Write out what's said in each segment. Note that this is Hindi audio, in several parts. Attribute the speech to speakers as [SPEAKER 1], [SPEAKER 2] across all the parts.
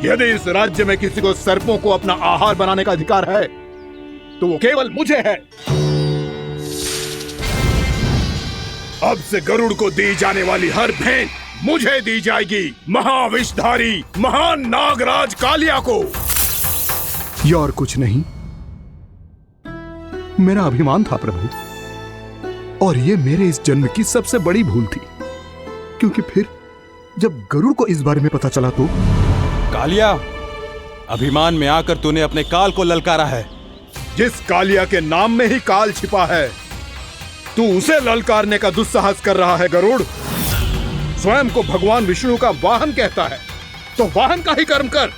[SPEAKER 1] यदि इस राज्य में किसी को सर्पों को अपना आहार बनाने का अधिकार है तो वो केवल मुझे है। अब से गरुड़ को दी जाने वाली हर भेंट मुझे दी जाएगी, महाविषधारी महान नागराज कालिया को। ये और कुछ नहीं, मेरा अभिमान था प्रभु, और ये मेरे इस जन्म की सबसे बड़ी भूल थी, क्योंकि फिर जब गरुड़ को इस बारे में पता चला तो।
[SPEAKER 2] कालिया, अभिमान में आकर तूने अपने काल को ललकारा है।
[SPEAKER 1] जिस कालिया के नाम में ही काल छिपा है, तू उसे ललकारने का दुस्साहस कर रहा है गरुड़। स्वयं को भगवान विष्णु का वाहन कहता है तो वाहन का ही कर्म कर।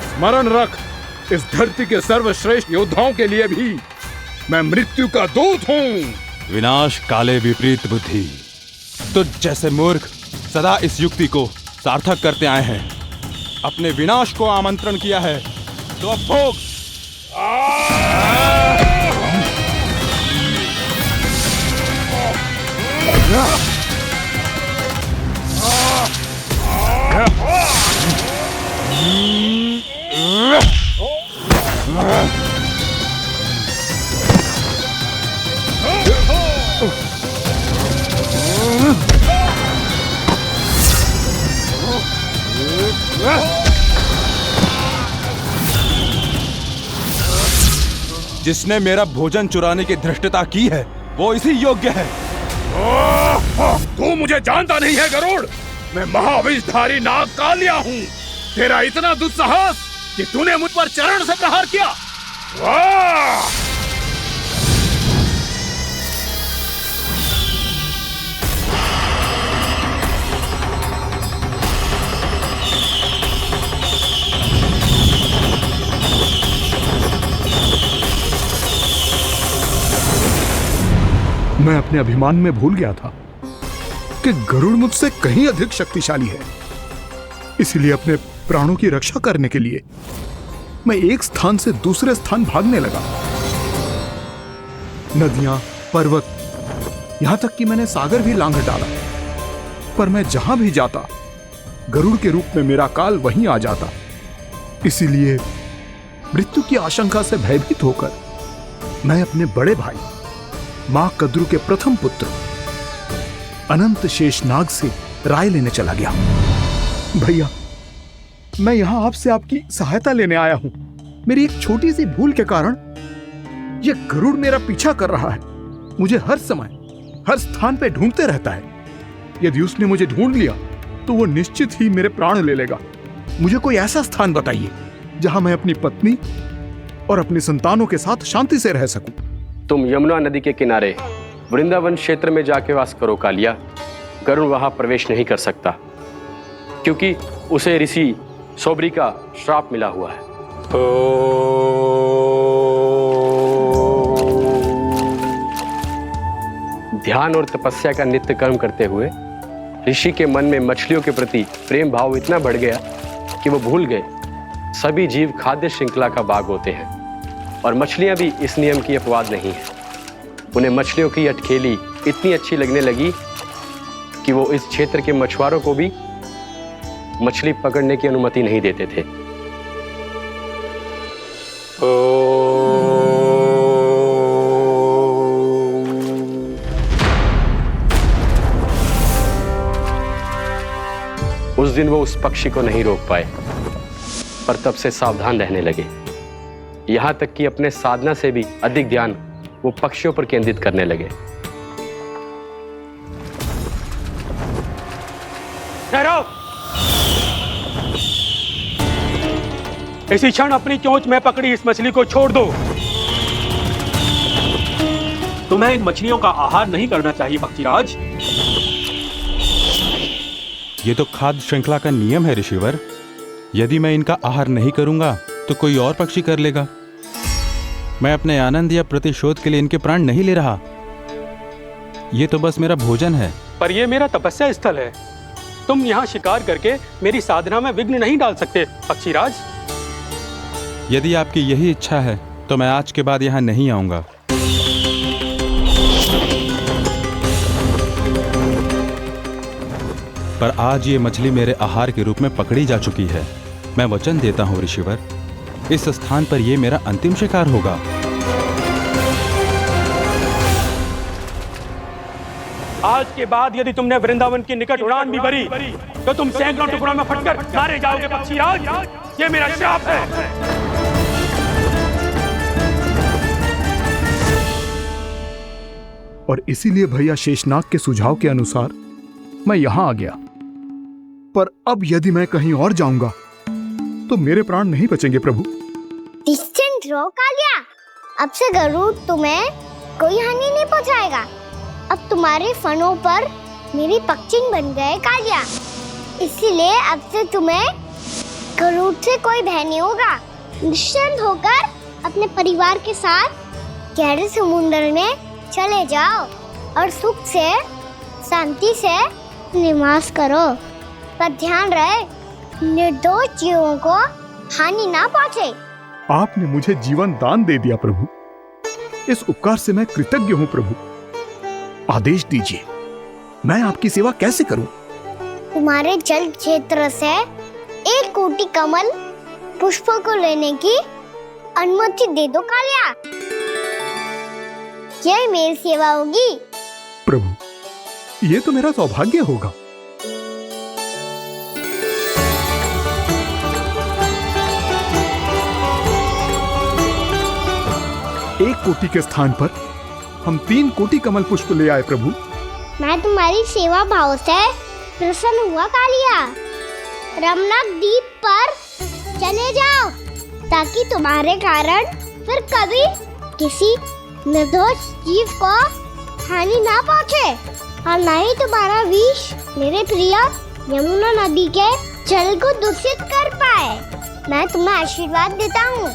[SPEAKER 1] स्मरण रख, इस धरती के सर्वश्रेष्ठ योद्धाओं के लिए भी मैं मृत्यु का दूत हूं।
[SPEAKER 2] विनाश काले विपरीत बुद्धि। तुझ जैसे मूर्ख सदा इस युक्ति को सार्थक करते आए हैं। अपने विनाश को आमंत्रण किया है तो अब भोग। जिसने मेरा भोजन चुराने की धृष्टता की है वो इसी योग्य है।
[SPEAKER 1] तू मुझे जानता नहीं है गरुड़, मैं महाविषधारी नाग कालिया हूँ। तेरा इतना दुस्साहस कि तूने मुझ पर चरण से प्रहार किया। वाह! मैं अपने अभिमान में भूल गया था कि गरुड़ मुझसे कहीं अधिक शक्तिशाली है। इसलिए अपने प्राणों की रक्षा करने के लिए मैं एक स्थान से दूसरे स्थान भागने लगा। नदियां, पर्वत, यहां तक कि मैंने सागर भी लांघ डाला, पर मैं जहां भी जाता गरुड़ के रूप में मेरा काल वहीं आ जाता। इसीलिए मृत्यु की आशंका से भयभीत होकर मैं अपने बड़े भाई मां कद्रू के प्रथम पुत्र अनंत शेषनाग से राय लेने चला गया। भैया, मैं यहां आपसे आपकी सहायता लेने आया हूं। मेरी एक छोटी सी भूल के कारण यह गरुड़ मेरा पीछा कर रहा है। मुझे हर समय हर स्थान पे ढूंढते रहता है। यदि उसने मुझे ढूंढ लिया तो वो निश्चित ही मेरे प्राण ले लेगा। मुझे कोई ऐसा स्थान बताइए जहां मैं अपनी पत्नी और अपनी संतानों के साथ शांति से रह सकूं।
[SPEAKER 3] तुम यमुना नदी के किनारे वृंदावन क्षेत्र में जाके वास करो कालिया। गरुड़ वहां प्रवेश नहीं कर सकता क्योंकि उसे ऋषि सौबरी का श्राप मिला हुआ है। ध्यान और तपस्या का नित्य कर्म करते हुए ऋषि के मन में मछलियों के प्रति प्रेम भाव इतना बढ़ गया कि वो भूल गए सभी जीव खाद्य श्रृंखला का भाग होते हैं और मछलियां भी इस नियम की अपवाद नहीं है। उन्हें मछलियों की अटखेली इतनी अच्छी लगने लगी कि वो इस क्षेत्र के मछुआरों को भी मछली पकड़ने की अनुमति नहीं देते थे। उस दिन वो उस पक्षी को नहीं रोक पाए, पर तब से सावधान रहने लगे। यहां तक कि अपने साधना से भी अधिक ध्यान वो पक्षियों पर केंद्रित करने लगे।
[SPEAKER 4] ठहरो! इसी क्षण अपनी चोंच में पकड़ी इस मछली को छोड़ दो। तुम्हें इन मछलियों का आहार नहीं करना चाहिए पक्षीराज।
[SPEAKER 2] ये तो खाद्य श्रृंखला का नियम है ऋषिवर। यदि मैं इनका आहार नहीं करूंगा तो कोई और पक्षी कर लेगा। मैं अपने आनंद या प्रतिशोध के लिए इनके प्राण नहीं ले रहा। ये तो बस मेरा भोजन है।
[SPEAKER 4] पर यह मेरा तपस्या स्थल है। तुम यहाँ शिकार करके मेरी साधना में विघ्न नहीं डाल सकते पक्षीराज।
[SPEAKER 2] यदि आपकी यही इच्छा है तो मैं आज के बाद यहाँ नहीं आऊंगा। पर आज ये मछली मेरे आहार के रूप में पकड़ी जा चुकी है। मैं वचन देता हूँ ऋषिवर, इस स्थान पर यह मेरा अंतिम शिकार होगा।
[SPEAKER 4] आज के बाद यदि तुमने वृंदावन की निकट उड़ान भी भरी तो तुम सैकड़ों टुकड़ों में फटकर मारे जाओगे पक्षीराज। ये मेरा श्राप है।
[SPEAKER 1] और इसीलिए भैया शेषनाग के सुझाव के अनुसार मैं यहां आ गया। पर अब यदि मैं कहीं और जाऊंगा तो मेरे प्राण नहीं बचेंगे प्रभु।
[SPEAKER 5] निश्चिंत रहो कालिया, अब से गरुड़ तुम्हें कोई हानि नहीं पहुंचाएगा। अब तुम्हारे फनों पर मेरी पक्षिंग बन गए कालिया, इसीलिए अब से तुम्हें गरुड़ से कोई भय नहीं होगा। निश्चिंत होकर अपने परिवार के साथ गहरे समुद्र में चले जाओ और सुख से शांति से निवास करो। पर ध्यान रहे निर्दोष जीवों को हानि ना पहुंचे।
[SPEAKER 1] आपने मुझे जीवन दान दे दिया प्रभु, इस उपकार से मैं कृतज्ञ हूँ प्रभु। आदेश दीजिए, मैं आपकी सेवा कैसे करूं?
[SPEAKER 5] तुम्हारे जल क्षेत्र से 1 कोटि कमल पुष्पों को लेने की अनुमति दे दो कालिया। यह मेरी सेवा होगी।
[SPEAKER 1] प्रभु, ये तो मेरा सौभाग्य होगा। एक कोटि के स्थान पर हम 3 कोटि कमल पुष्प ले आए प्रभु।
[SPEAKER 5] मैं तुम्हारी सेवा भाव से प्रसन्न हुआ कालिया। रमनक द्वीप पर चले जाओ ताकि तुम्हारे कारण फिर कभी किसी निर्दोष जीव को हानि ना पहुंचे और न ही तुम्हारा विष मेरे प्रिय यमुना नदी के जल को दूषित कर पाए। मैं तुम्हें आशीर्वाद देता हूँ।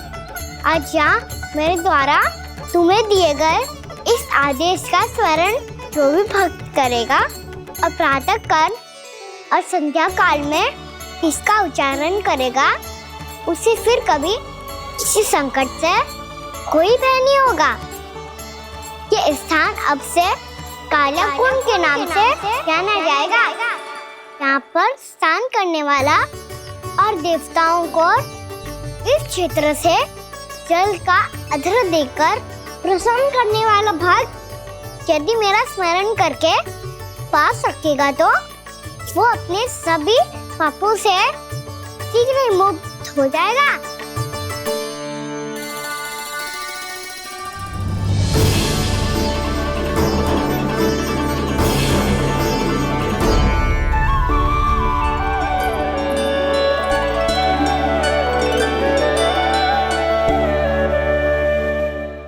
[SPEAKER 5] आज यहाँ मेरे द्वारा तुम्हें दिए गए इस आदेश का स्मरण जो भी भक्त करेगा और प्रातः काल और संध्या काल में इसका उच्चारण करेगा, उसे फिर कभी किसी संकट से कोई भय नहीं होगा। ये स्थान अब से काला कुंड के नाम से जाना जाएगा। यहाँ पर स्नान करने वाला और देवताओं को इस क्षेत्र से जल का अर्घ्य देकर प्रसन्न करने वाला भक्त यदि मेरा स्मरण करके पास रखेगा तो वो अपने सभी पापों से शीघ्र ही मुक्त हो जाएगा।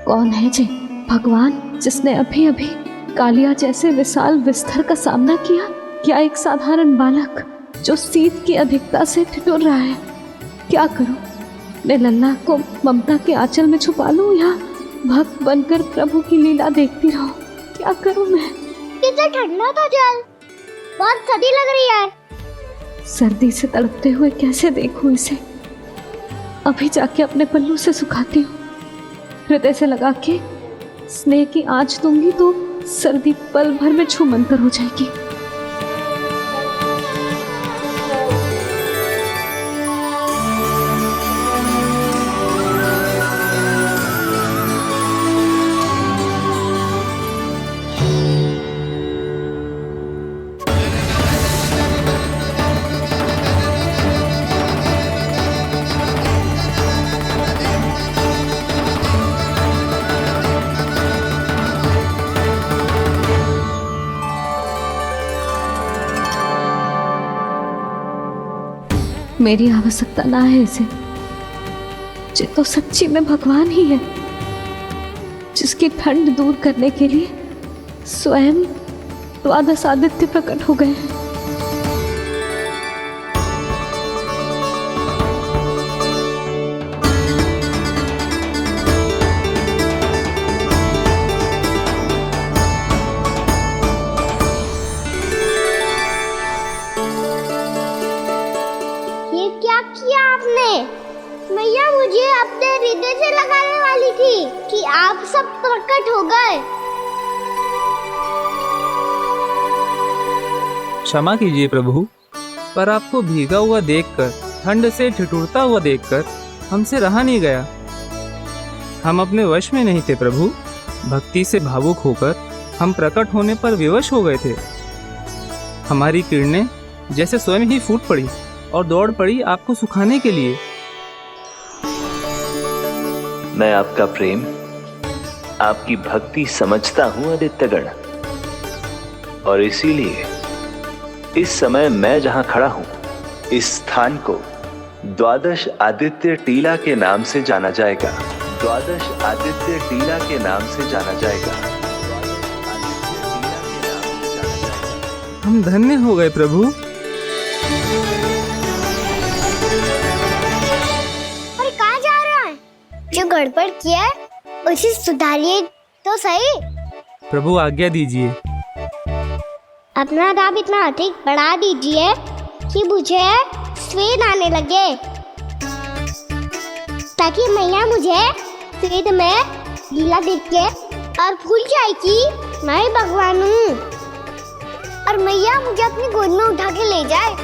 [SPEAKER 6] कौन है जी भगवान जिसने अभी अभी कालिया जैसे विशाल विस्तर का सामना किया? क्या एक साधारण बालक जो शीत की अधिकता से ठिठुर रहा है? क्या करूं? मैं लल्ला को ममता के आंचल में छुपा लूं या भक्त बनकर प्रभु की लीला देखती रहूं? क्या करूं मैं?
[SPEAKER 5] कितना ठंडा था जल, बहुत सर्दी लग रही है।
[SPEAKER 6] सर्दी से तड़पते हुए कैसे देखूं इसे? अभी जाके अपने पल्लू से सुखाती हूँ। हृदय से लगा के स्नेह की आंच दूंगी तो सर्दी पल भर में छूमंतर हो जाएगी। मेरी आवश्यकता ना है इसे। ये तो सच्ची में भगवान ही है जिसकी ठंड दूर करने के लिए स्वयं द्वादश आदित्य प्रकट हो गए हैं।
[SPEAKER 5] मैया मुझे अपने हृदय से लगाने वाली थी कि आप सब प्रकट हो गए।
[SPEAKER 7] क्षमा कीजिए प्रभु, पर आपको भीगा हुआ देखकर ठंड से ठिठुरता हुआ देखकर हमसे रहा नहीं गया। हम अपने वश में नहीं थे प्रभु। भक्ति से भावुक होकर हम प्रकट होने पर विवश हो गए थे। हमारी किरणें जैसे स्वयं ही फूट पड़ी और दौड़ पड़ी आपको सुखाने के लिए।
[SPEAKER 8] मैं आपका प्रेम, आपकी भक्ति समझता हूं आदित्यगण, और इसीलिए इस समय मैं जहां खड़ा हूं, इस स्थान को द्वादश आदित्य टीला के नाम से जाना जाएगा। द्वादश आदित्य टीला के नाम से जाना जाएगा।
[SPEAKER 7] हम धन्य हो गए प्रभु।
[SPEAKER 5] और कहाँ जा रहा है? जो गड़बड़ किया है उसे सुधारिए तो सही।
[SPEAKER 7] प्रभु आज्ञा दीजिए।
[SPEAKER 5] अपना दाम इतना अधिक बढ़ा दीजिए कि मुझे स्वेद आने लगे, ताकि मैया मुझे स्वेद में लीला देख के और भूल जाए कि मैं ही भगवान हूँ, और मैया मुझे अपनी गोद में उठा के ले जाए।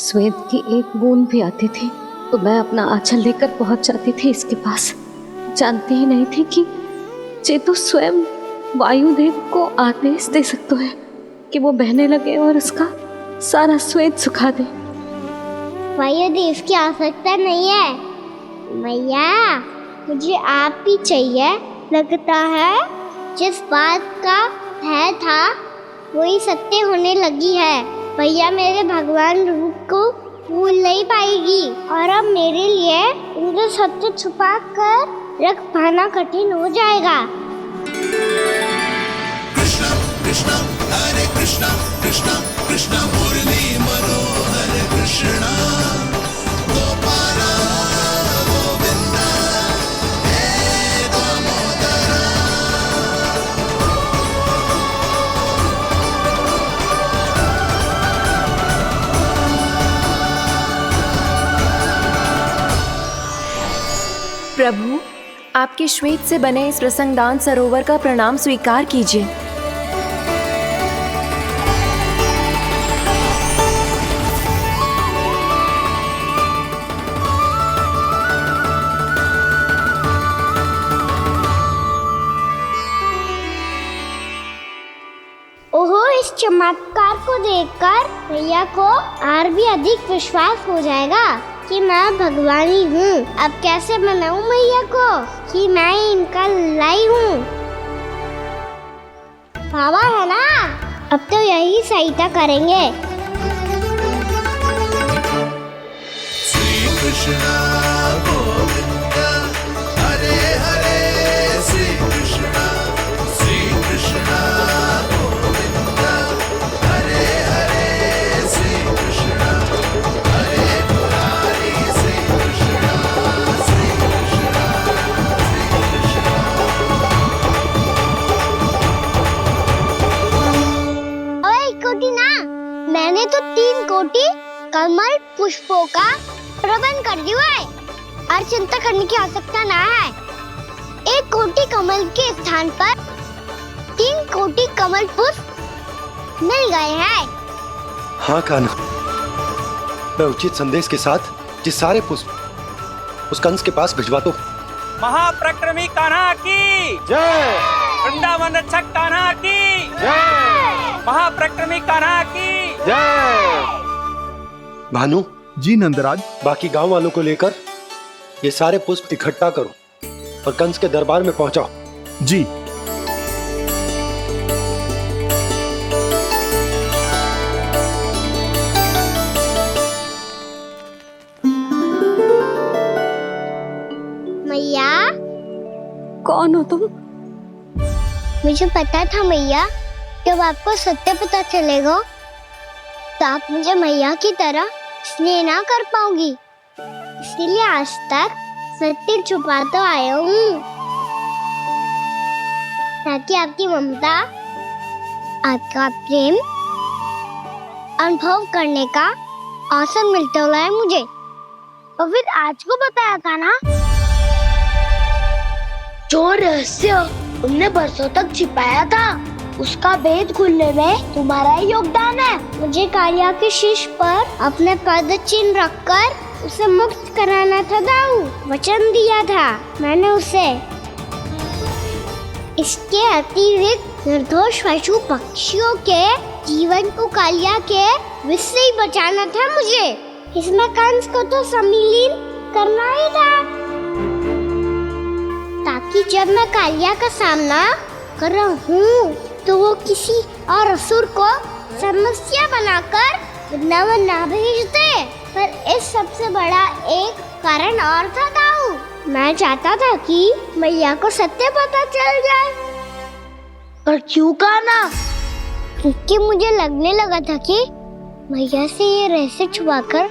[SPEAKER 6] श्वेत की एक बूंद भी आती थी तो मैं अपना आंचल लेकर पहुंच जाती थी इसके पास। जानती ही नहीं थी कि चेतु स्वयं वायुदेव को आदेश दे सकता है कि वो बहने लगे और उसका सारा श्वेत सुखा दे।
[SPEAKER 5] वायुदेव की आवश्यकता नहीं है मैया, मुझे आप ही चाहिए। लगता है जिस बात का भय था वही सत्य होने लगी है। भैया मेरे भगवान रूप को भूल नहीं पाएगी, और अब मेरे लिए उनके सत्य छुपा कर रख पाना कठिन हो जाएगा।
[SPEAKER 9] कृष्णा कृष्णा हरे कृष्णा कृष्णा कृष्णा मुरली मनोहर कृष्णा गोपाला गोविंदा हे दामोदरा।
[SPEAKER 10] प्रभु, आपके श्वेत से बने इस प्रसंगदान सरोवर का प्रणाम स्वीकार कीजिए।
[SPEAKER 5] ओहो, इस चमत्कार को देखकर भैया को और भी अधिक विश्वास हो जाएगा कि मैं भगवान ही हूँ। अब कैसे मनाऊं मैया को कि मैं इनका लाई हूँ। बाबा है ना, अब तो यही सहायता करेंगे।
[SPEAKER 9] श्री कृष्णा गोविंदा हरे हरे श्री कृष्णा गोविंदा हरे हरे श्री कृष्णा हरे मुरारी श्री कृष्णा श्री कृष्णा श्री कृष्णा।
[SPEAKER 5] ओए कोटि ना, मैंने तो 3 कोटि कमल पुष्पों का प्रबंध कर दिया है और चिंता करने की आवश्यकता ना है। 1 कोटि कमल के स्थान पर 3 कोटि कमल पुष्प मिल गए हैं।
[SPEAKER 11] हाँ कान्हा, मैं उचित संदेश के साथ ये सारे पुष्प उस कंस के पास भिजवा दो।
[SPEAKER 7] महाप्रक्रमी कान्हा की
[SPEAKER 11] जय।
[SPEAKER 7] वृंदावन रक्षक कान्हा की
[SPEAKER 11] जय।
[SPEAKER 7] महाप्रक्रमी कान्हा की
[SPEAKER 11] जय। भानु
[SPEAKER 1] जी नंदराज।
[SPEAKER 11] बाकी गांव वालों को लेकर ये सारे पुष्प इकट्ठा करो और कंस के दरबार में पहुंचाओ।
[SPEAKER 1] जी।
[SPEAKER 5] मैया,
[SPEAKER 6] कौन हो तुम?
[SPEAKER 5] मुझे पता था मैया, जब आपको सत्य पता चलेगा तो आप मुझे मैया की तरह स्नेह ना कर पाऊंगी, इसलिए आज तक सत्य छुपाता आया हूँ, ताकि आपकी ममता, आपका प्रेम अनुभव करने का अवसर मिलता हुआ है मुझे। और फिर आज को बताया था ना, जो रहस्य तुमने बरसों तक छिपाया था, उसका भेद खुलने में तुम्हारा ही योगदान है। मुझे कालिया के शीश पर अपने पद चिन्ह रखकर उसे मुक्त कराना था दाऊ, वचन दिया था मैंने उसे। इसके अतिरिक्त निर्दोष पशु पक्षियों के जीवन को कालिया के विष से ही बचाना था मुझे। इसमें कंस को तो सम्मिलित करना ही था, ताकि जब मैं कालिया का सामना कर रहा हूँ तो वो किसी और असुर को समस्या बनाकर वृंदावन ना भेज दे। पर इस सबसे बड़ा एक कारण और था दाऊ, मैं चाहता था कि मैया को सत्य पता चल जाए। पर क्यों कहा ना? क्योंकि मुझे लगने लगा था कि मैया से ये रहस्य छुपाकर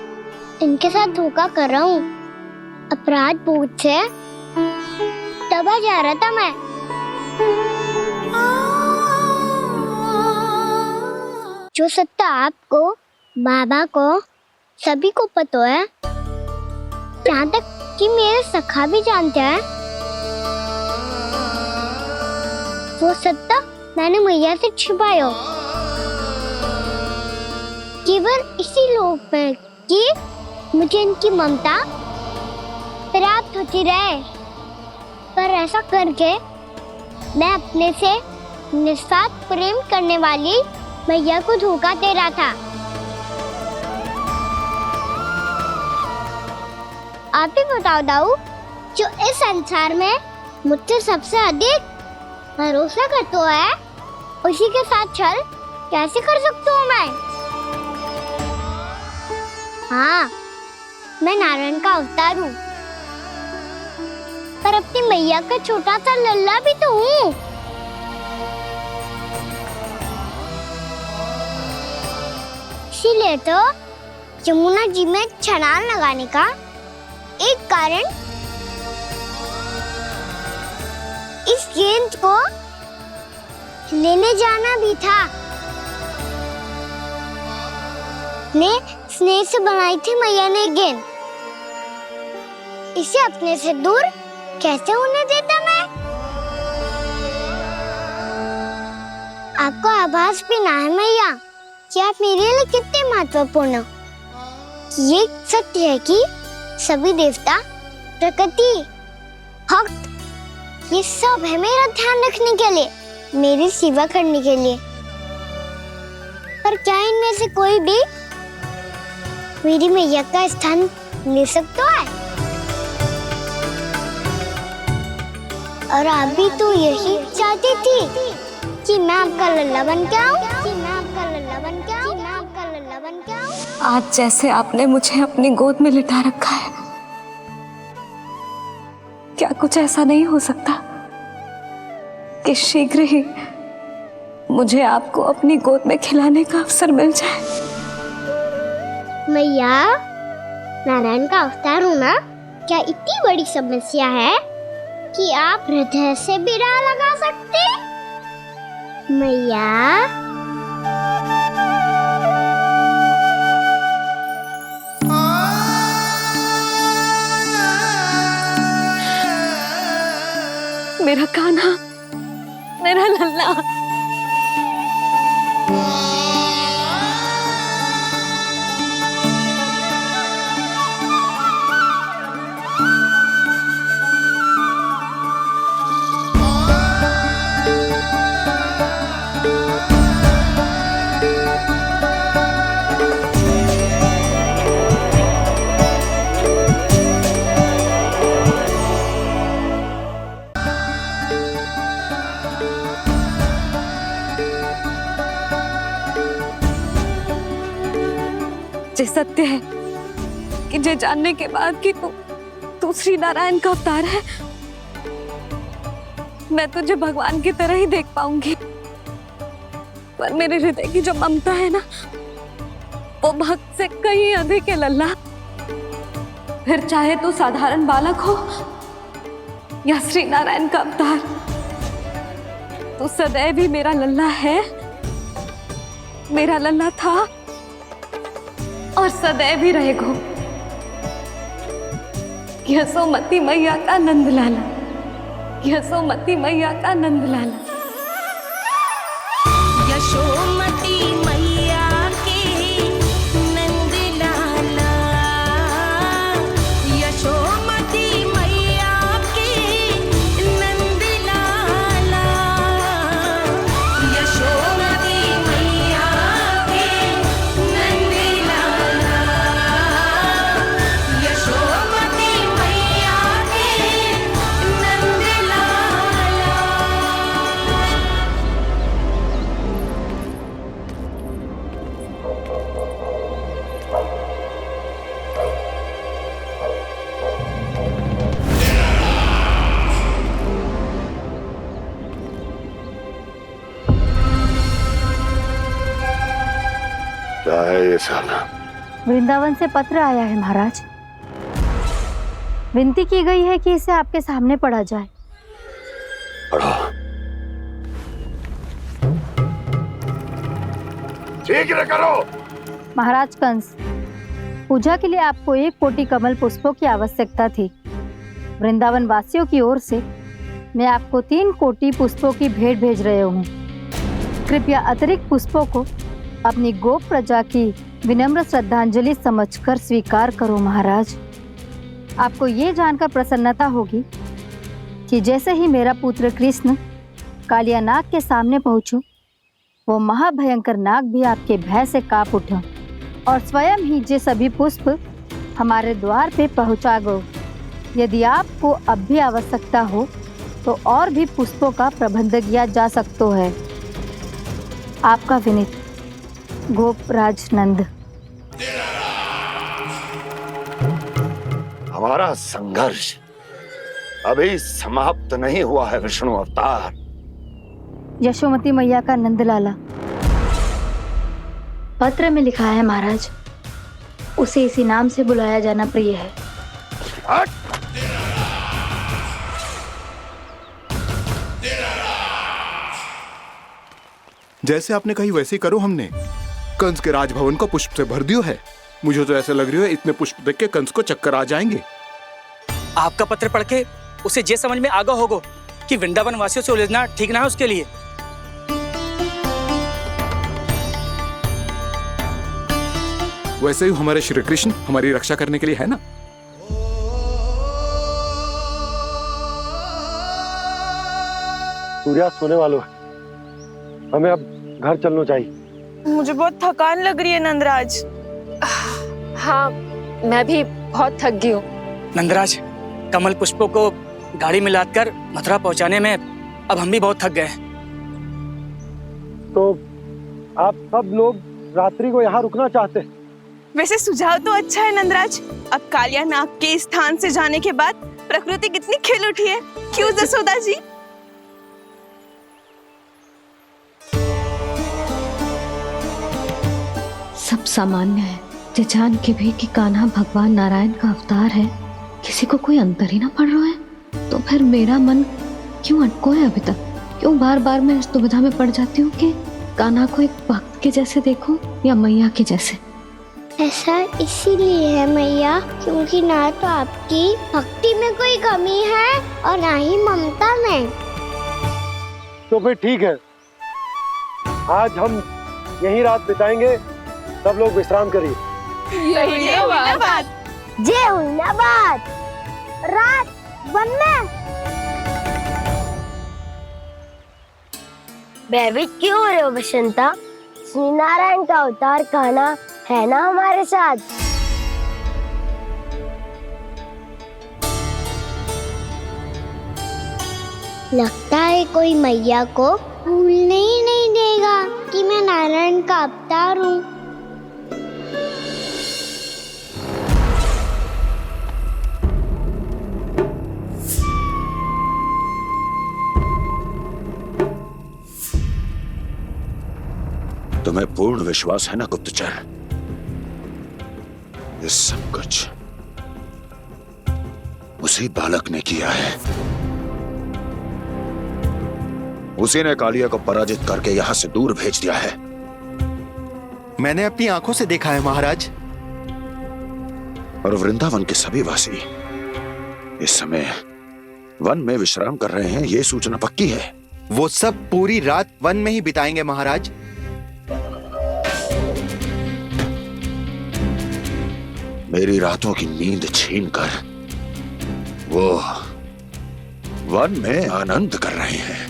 [SPEAKER 5] इनके साथ धोखा कर रहा हूँ। अपराध बोझ से दबा जा रहा था मैं। जो सत्य आपको, बाबा को, सभी को पता है, यहाँ तक कि मेरे सखा भी जानते हैं, वो सत्य मैंने मैया से छुपाया केवल इसी लोभ में कि मुझे इनकी ममता प्राप्त होती रहे। पर ऐसा करके मैं अपने से निस्वार्थ प्रेम करने वाली मैया को धोखा दे रहा था। आप ही बताओ दाऊ, जो इस संसार में मुझसे सबसे अधिक भरोसा करता है, उसी के साथ छल कैसे कर सकता हूँ मैं? हाँ, मैं नारायण का अवतार हूँ, पर अपनी मैया का छोटा सा लल्ला भी तो हूँ। इसीलिए तो यमुना जी में छलांग लगाने का एक कारण इस गेंद को लेने जाना भी था। स्नेह से बनाई थी मैया ने गेंद, इसे अपने से दूर कैसे होने देता मैं? आपको आभास भी ना है मैया कि आप मेरे लिए कितने महत्वपूर्ण हो। ये सत्य है कि सभी देवता, प्रकृति, भक्त, ये सब है मेरा ध्यान रखने के लिए, मेरी सेवा करने के लिए। पर क्या इनमें से कोई भी मेरी मैया का स्थान ले सकता है? और आप भी तो यही चाहती थी कि मैं आपका लल्ला बन के आऊं, कि मैं आपका लल्ला बन के आऊं, कि मैं आपका लल्ला बन के आऊं।
[SPEAKER 6] आज जैसे आपने मुझे अपनी गोद में लिटा रखा है, क्या कुछ ऐसा नहीं हो सकता कि शीघ्र ही मुझे आपको अपनी गोद में खिलाने का अवसर मिल जाए?
[SPEAKER 5] मैया, नारायण का अवतार होना क्या इतनी बड़ी समस्या है कि आप हृदय से भी राह लगा सकते? मैया,
[SPEAKER 6] मेरा कान्हा, मेरा लल्ला। ये सत्य है कि जे जानने के बाद कि तू श्री नारायण का अवतार है, मैं तुझे भगवान की तरह ही देख पाऊंगी। पर मेरे हृदय की जो ममता है ना, वो भक्त से कहीं अधिक है लल्ला। फिर चाहे तो साधारण बालक हो या श्री नारायण का अवतार, तो सदैव ही मेरा लल्ला है, मेरा लल्ला था और सदैव ही रहेगा। यशोमती मैया का नंद लाला, यशोमती मैया का नंद लाला।
[SPEAKER 12] यशोमती मैया के नंद लाला, यशोमती मैया के नंद लाला, यशोमती मैया के नंद लाला, यशोमती मैया के नंद लाला।
[SPEAKER 11] क्या है ये साला?
[SPEAKER 13] वृंदावन से पत्र आया है महाराज। विनती की गई है कि इसे आपके सामने पढ़ा जाए।
[SPEAKER 11] पढ़ो। शीघ्र करो।
[SPEAKER 13] महाराज कंस, पूजा के लिए आपको 1 कोटि कमल पुष्पों की आवश्यकता थी। वृंदावन वासियों की ओर से मैं आपको 3 कोटि पुष्पों की भेंट भेज रहे हूँ। कृपया अतिरिक्त पुष्पों को अपनी गोप प्रजा की विनम्र श्रद्धांजलि समझकर स्वीकार करो महाराज। आपको ये जानकर प्रसन्नता होगी कि जैसे ही मेरा पुत्र कृष्ण कालिया नाग के सामने पहुंचो, वो महाभयंकर नाग भी आपके भय से कांप उठा और स्वयं ही ये सभी पुष्प हमारे द्वार पे पहुंचा गो। यदि आपको अब भी आवश्यकता हो तो और भी पुष्पों का प्रबंध किया जा सकता है। आपका विनीत गोपराज नंद।
[SPEAKER 11] हमारा संघर्ष अभी समाप्त नहीं हुआ है विष्णु अवतार।
[SPEAKER 13] यशोमती मैया का नंदलाला। पत्र में लिखा है महाराज, उसे इसी नाम से बुलाया जाना प्रिय है।
[SPEAKER 1] जैसे आपने कही वैसे ही करो। हमने कंस के राजभवन को पुष्प से भर दियो है। मुझे तो ऐसा लग रही है इतने पुष्प देख के कंस को चक्कर आ जाएंगे।
[SPEAKER 14] आपका पत्र पढ़ के उसे ये समझ में आगा होगा कि वृंदावन वासियों से उलझना ठीक ना है उसके लिए।
[SPEAKER 1] वैसे ही हमारे श्री कृष्ण हमारी रक्षा करने के लिए है ना।
[SPEAKER 11] सूर्यास्त होने वाला है, हमें अब घर चलना चाहिए।
[SPEAKER 10] मुझे बहुत थकान लग रही है नंदराज। हाँ, मैं भी बहुत थक गई हूँ।
[SPEAKER 14] नंदराज, कमल पुष्पों को गाड़ी में लादकर मथुरा पहुंचाने में अब हम भी बहुत थक गए।
[SPEAKER 11] तो आप सब लोग रात्रि को यहाँ रुकना चाहते हैं?
[SPEAKER 10] वैसे सुझाव तो अच्छा है नंदराज। अब कालिया नाग के स्थान से जाने के बाद प्रकृति कितनी खिल उठी है, क्यों जसोदा जी?
[SPEAKER 6] सब सामान्य है, ये जान के भी कि कान्हा भगवान नारायण का अवतार है, किसी को कोई अंतर ही ना पड़ रहा है। तो फिर मेरा मन क्यों अटको है अभी तक? क्यों बार बार मैं इस दुविधा में पड़ जाती हूँ कि कान्हा को एक भक्त के जैसे देखूं या मैया के जैसे?
[SPEAKER 5] ऐसा इसीलिए है मैया क्योंकि ना तो आपकी भक्ति में कोई कमी है और ना ही ममता में।
[SPEAKER 11] तो फिर ठीक है, आज हम यहीं रात बिताएंगे। सब लोग विश्राम करिए।
[SPEAKER 5] जय हुइनाबाद। रात वन में भयभीत क्यों हो रहे हो बसंता? श्री नारायण का अवतार कान्हा है ना हमारे साथ। लगता है कोई मैया को भूलने ही नहीं देगा कि मैं नारायण का अवतार हूँ।
[SPEAKER 11] तुम्हें पूर्ण विश्वास है ना गुप्तचर
[SPEAKER 15] ये सब कुछ उसी बालक ने किया है। उसी ने कालिया को पराजित करके यहां से दूर भेज दिया है।
[SPEAKER 11] मैंने अपनी आंखों से देखा है महाराज।
[SPEAKER 15] और वृंदावन के सभी वासी इस समय वन में विश्राम कर रहे हैं, ये सूचना पक्की है।
[SPEAKER 11] वो सब पूरी रात वन में ही बिताएंगे महाराज।
[SPEAKER 15] मेरी रातों की नींद छीनकर वो वन में आनंद कर रहे हैं।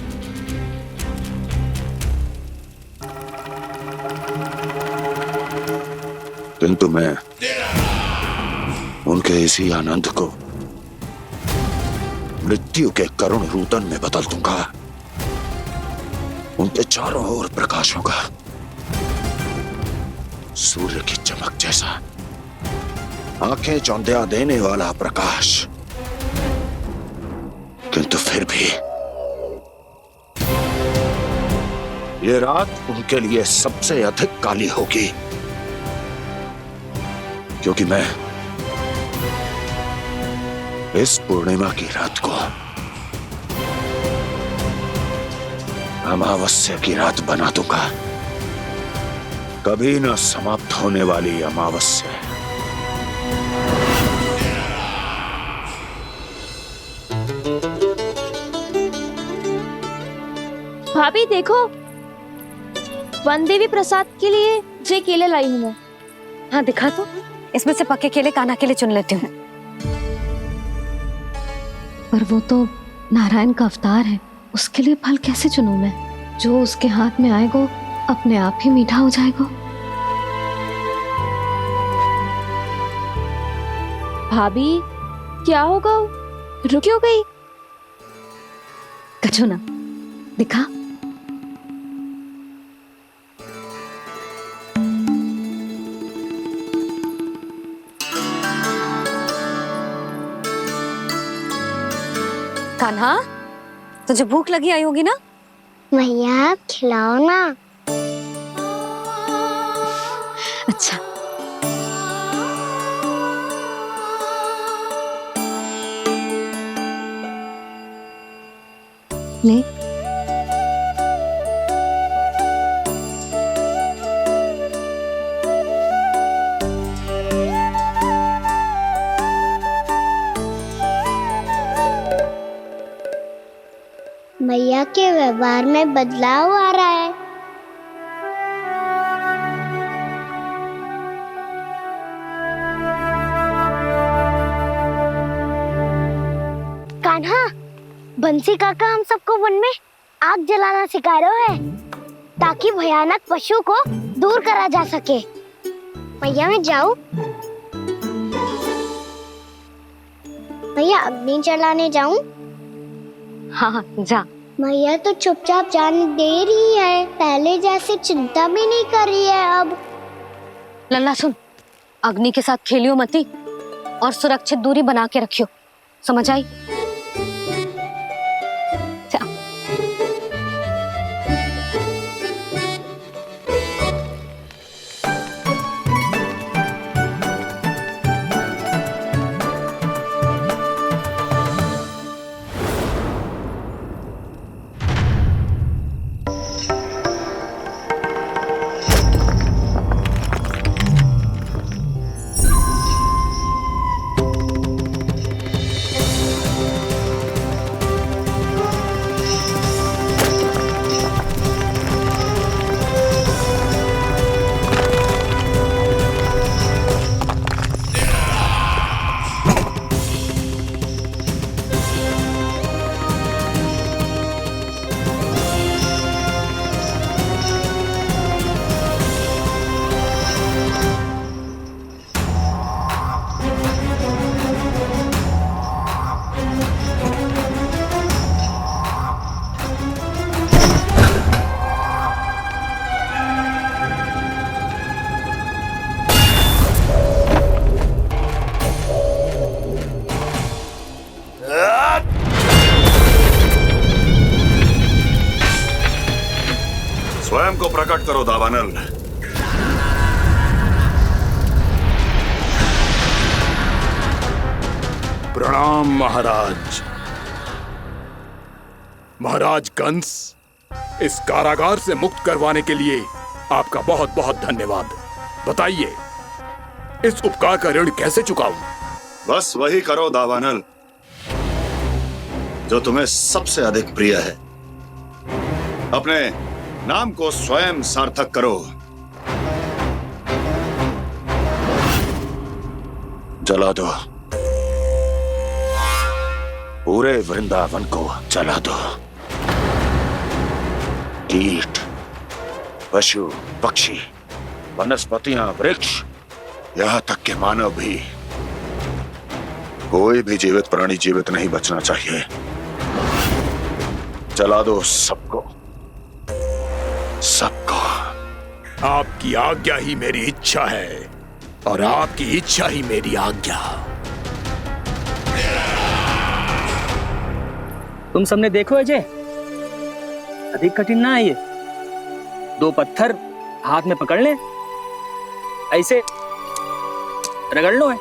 [SPEAKER 15] किंतु मैं उनके इसी आनंद को मृत्यु के करुण रूदन में बदल दूंगा। उनके चारों ओर प्रकाश होगा, सूर्य की चमक जैसा, आंखें चौंधिया देने वाला प्रकाश। किंतु फिर भी ये रात उनके लिए सबसे अधिक काली होगी, क्योंकि मैं इस पूर्णिमा की रात को अमावस्या की रात बना दूंगा। कभी न समाप्त होने वाली अमावस्या।
[SPEAKER 6] भाभी देखो, वन देवी प्रसाद के लिए ये केले लाई हूँ मैं।
[SPEAKER 13] हाँ दिखा तो, इसमें से पक्के केले कान्हा के लिए चुन लेती हूँ। पर वो तो नारायण का अवतार है, उसके लिए फल कैसे चुनूं मैं? जो उसके हाथ में आएगा अपने आप ही मीठा हो जाएगा।
[SPEAKER 6] भाभी क्या होगा? रुक क्यों गई?
[SPEAKER 13] कछू ना, दिखा। कान्हा, तुझे भूख लगी आई होगी ना?
[SPEAKER 5] भैया खिलाओ ना।
[SPEAKER 13] अच्छा। ले।
[SPEAKER 5] भैया के व्यवहार में बदलाव आ रहा है। कान्हा, बंसी काका हम सबको वन में आग जलाना सिखा रहे हैं, ताकि भयानक पशु को दूर करा जा सके। भैया मैं जाऊं? भैया अग्नि जलाने जाऊं?
[SPEAKER 13] हाँ जा।
[SPEAKER 5] भैया तो चुपचाप जाने दे रही है, पहले जैसे चिंता भी नहीं कर रही है अब।
[SPEAKER 13] लल्ला सुन, अग्नि के साथ खेलियो मती और सुरक्षित दूरी बना के रखियो, समझ आई?
[SPEAKER 15] स्वयं को प्रकट करो दावानल।
[SPEAKER 1] प्रणाम महाराज। महाराज कंस, इस कारागार से मुक्त करवाने के लिए आपका बहुत बहुत धन्यवाद। बताइए, इस उपकार का ऋण कैसे चुकाऊं?
[SPEAKER 15] बस वही करो दावानल जो तुम्हें सबसे अधिक प्रिय है। अपने नाम को स्वयं सार्थक करो। जला दो, पूरे वृंदावन को जला दो। कीट, पशु, पक्षी, वनस्पतियां, वृक्ष, यहां तक के मानव भी, कोई भी जीवित प्राणी जीवित नहीं बचना चाहिए। जला दो सबको, सबको।
[SPEAKER 1] आपकी आज्ञा ही मेरी इच्छा है और आपकी इच्छा ही मेरी आज्ञा।
[SPEAKER 14] तुम सबने देखो अजय, अधिक कठिन ना है ये। 2 पत्थर हाथ में पकड़ ले, ऐसे रगड़ लो है,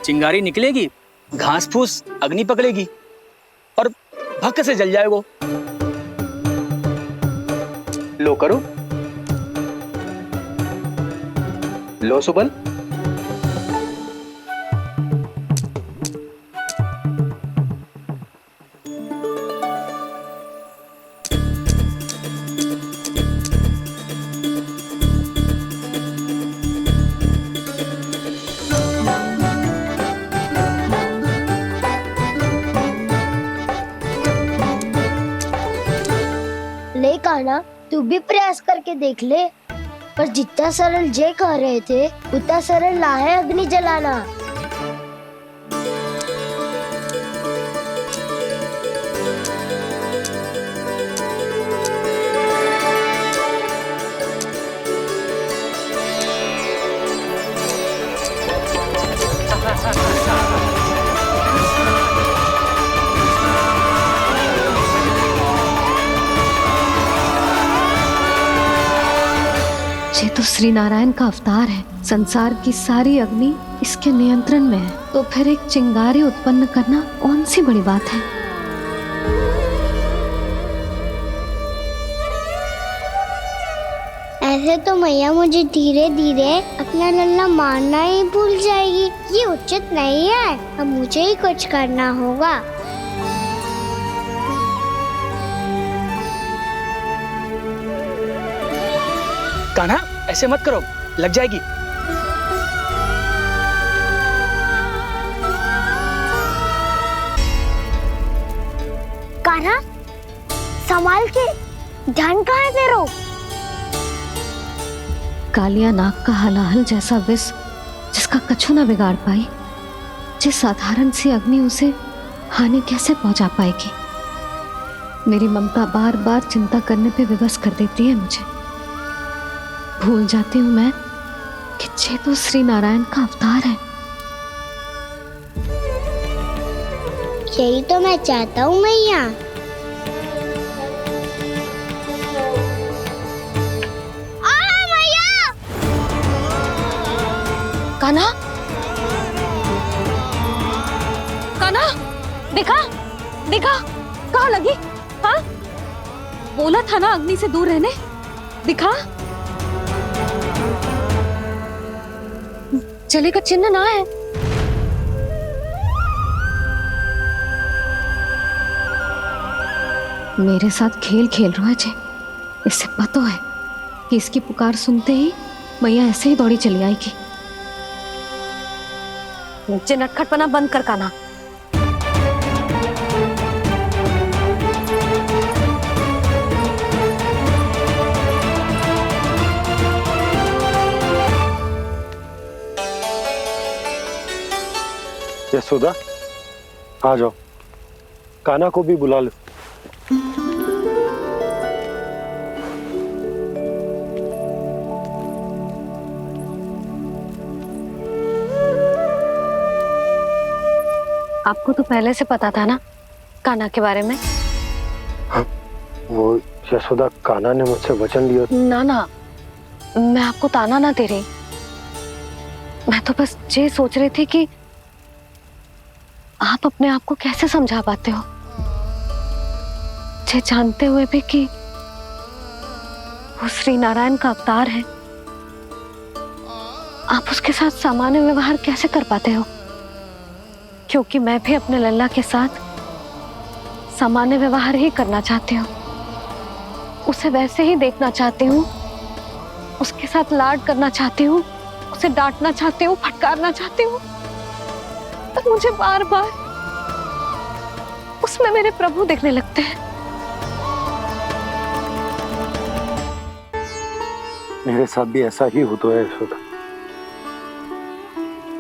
[SPEAKER 14] चिंगारी निकलेगी, घास फूस अग्नि पकड़ेगी और भक्क से जल जाए वो। लो करो, लो सुबल।
[SPEAKER 5] ले कान्हा, तू भी प्रयास करके देख ले। पर जितना सरल जय कह रहे थे उतना सरल ना है अग्नि जलाना।
[SPEAKER 6] ये तो श्री नारायण का अवतार है। संसार की सारी अग्नि इसके नियंत्रण में है, तो फिर एक चिंगारी उत्पन्न करना कौन सी बड़ी बात है।
[SPEAKER 5] ऐसे तो मैया मुझे धीरे धीरे अपना लल्ला मारना ही भूल जाएगी। ये उचित नहीं है, अब मुझे ही कुछ करना होगा।
[SPEAKER 14] कान्हा, ऐसे मत करो, लग जाएगी।
[SPEAKER 5] कान्हा, संभाल के, ध्यान कहाँ है तेरो?
[SPEAKER 6] कालिया नाग का हलाहल जैसा विष जिसका कछु न बिगाड़ पाई, जिस साधारण सी अग्नि उसे हानि कैसे पहुंचा पाएगी। मेरी ममता बार बार चिंता करने पे विवश कर देती है मुझे। भूल जाती हूँ मैं कि ये तो श्री नारायण का अवतार है।
[SPEAKER 5] यही तो मैं चाहता हूँ मैया।
[SPEAKER 6] कान्हा, कान्हा, देखा देखा, कहाँ लगी? हाँ, बोला था ना अग्नि से दूर रहने। दिखा, जले का चिन्ह ना है। मेरे साथ खेल खेल रहा है जे। इससे पता है कि इसकी पुकार सुनते ही मैया ऐसे ही दौड़ी चली आएगी। नीचे नटखटपना बंद कर कान्हा।
[SPEAKER 11] यशोदा, आ जाओ, कान्हा को भी बुला लो।
[SPEAKER 6] आपको तो पहले से पता था ना कान्हा के बारे में?
[SPEAKER 11] हाँ, वो यशोदा, कान्हा ने मुझसे वचन लिया।
[SPEAKER 6] ना ना, मैं आपको ताना ना दे रही। मैं तो बस ये सोच रही थी कि आप अपने आप को कैसे समझा पाते हो, ये जानते हुए भी कि वो श्री नारायण का अवतार है? आप उसके साथ सामान्य व्यवहार कैसे कर पाते हो? क्योंकि मैं भी अपने लल्ला के साथ सामान्य व्यवहार ही करना चाहती हूँ, उसे वैसे ही देखना चाहती हूँ, उसके साथ लाड करना चाहती हूँ, उसे डांटना चाहती हूँ, फटकारना चाहती हूँ, पर मुझे बार बार उसमें मेरे प्रभु दिखने लगते हैं।
[SPEAKER 11] मेरे साथ भी ऐसा ही होता है यशोदा,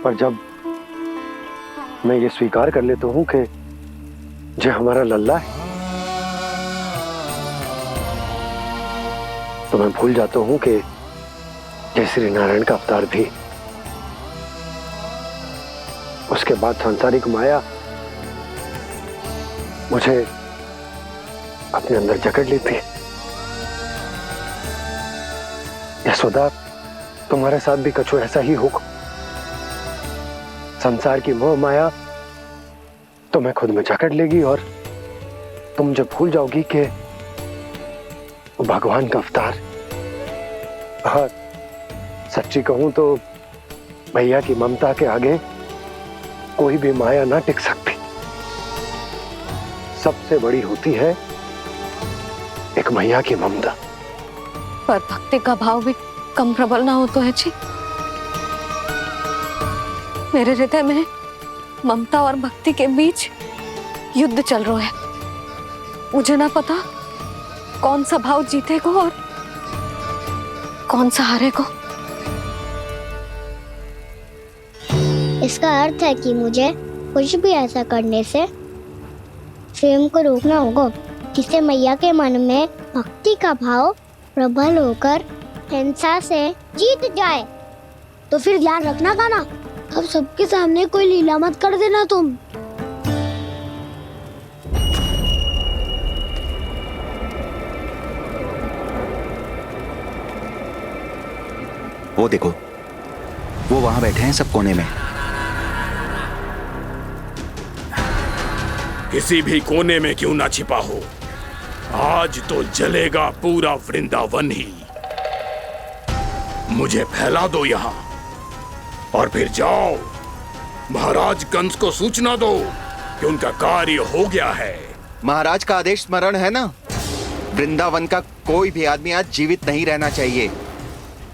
[SPEAKER 11] पर जब मैं ये स्वीकार कर लेता हूँ कि जो हमारा लल्ला है, तो मैं भूल जाता हूँ कि जय श्री नारायण का अवतार भी। उसके बाद सांसारिक माया मुझे अपने अंदर जकड़ लेती है। यशोदा, तुम्हारे साथ भी कछु ऐसा ही होगा। संसार की मोह माया तुम्हें खुद में जकड़ लेगी और तुम जब भूल जाओगी कि वो भगवान का अवतार। और सच्ची कहूं तो भैया की ममता के आगे कोई भी माया ना टिक सकती। सबसे बड़ी होती है एक मैया की ममता।
[SPEAKER 6] पर भक्ति का भाव भी कम प्रबल ना हो तो है जी। मेरे हृदय में ममता और भक्ति के बीच युद्ध चल रहा है। मुझे ना पता कौन सा भाव जीतेगा और कौन सा हारेगा।
[SPEAKER 5] इसका अर्थ है कि मुझे कुछ भी ऐसा करने से स्वयं को रोकना होगा जिससे मैया के मन में भक्ति का भाव प्रबल होकर हिंसा से जीत जाए। तो फिर ध्यान रखना कान्हा, अब सबके सामने कोई लीला मत कर देना तुम।
[SPEAKER 16] वो देखो, वो वहां बैठे हैं सब कोने में।
[SPEAKER 4] किसी भी कोने में क्यों ना छिपा हो, आज तो जलेगा पूरा वृंदावन ही। मुझे फैला दो यहाँ और फिर जाओ महाराज कंस को सूचना दो कि उनका कार्य हो गया है।
[SPEAKER 16] महाराज का आदेश स्मरण है ना, वृंदावन का कोई भी आदमी आज जीवित नहीं रहना चाहिए।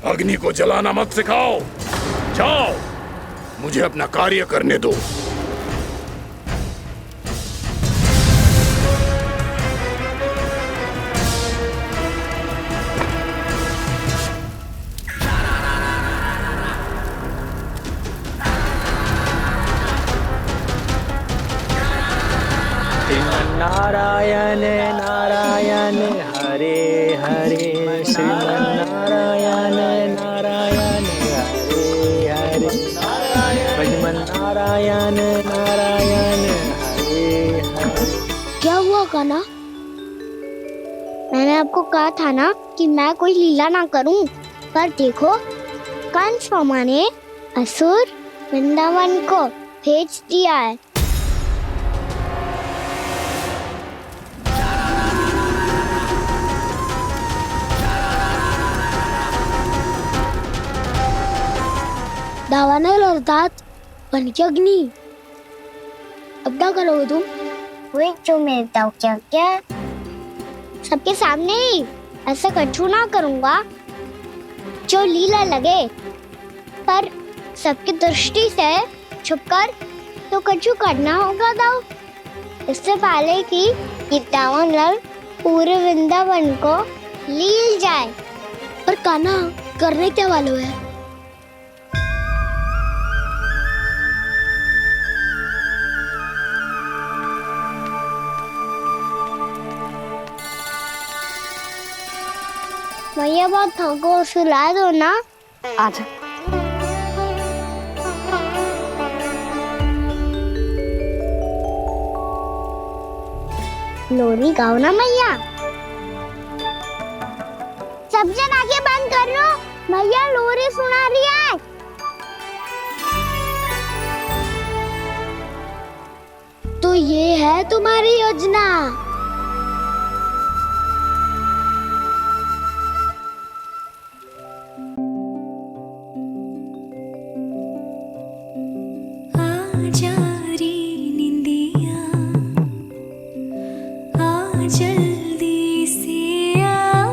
[SPEAKER 4] अग्नि को जलाना मत सिखाओ, जाओ मुझे अपना कार्य करने दो।
[SPEAKER 14] नारायण नारायण हरे हरे, श्रीमन्नारायण नारायण हरे हरे, श्रीमन्नारायण नारायण हरे हरे।
[SPEAKER 5] क्या हुआ कान्हा? मैंने आपको कहा था ना कि मैं कोई लीला ना करूं, पर देखो कंस मामा ने असुर वृंदावन को भेज दिया है। दावानल और दांत बन के अग्नि। अब क्या करोगे तुम? वही जो मैं बताऊं क्या क्या? सबके सामने ही ऐसा कछु ना करूंगा जो लीला लगे, पर सबकी दृष्टि से छुपकर तो कछु करना होगा दाऊ। इससे पहले कि ये दावानल पूरे वृंदावन को लील जाए। पर कान्हा करने क्या वालों है? भैया बहुत थको, सुला दो ना।
[SPEAKER 6] आजा।
[SPEAKER 5] लोरी गाओ ना मैया। सब जन आंखें बंद कर लो, मैया लोरी सुना रही है। तो ये है तुम्हारी योजना।
[SPEAKER 12] आजा रे निंदिया, आ जल्दी से आ,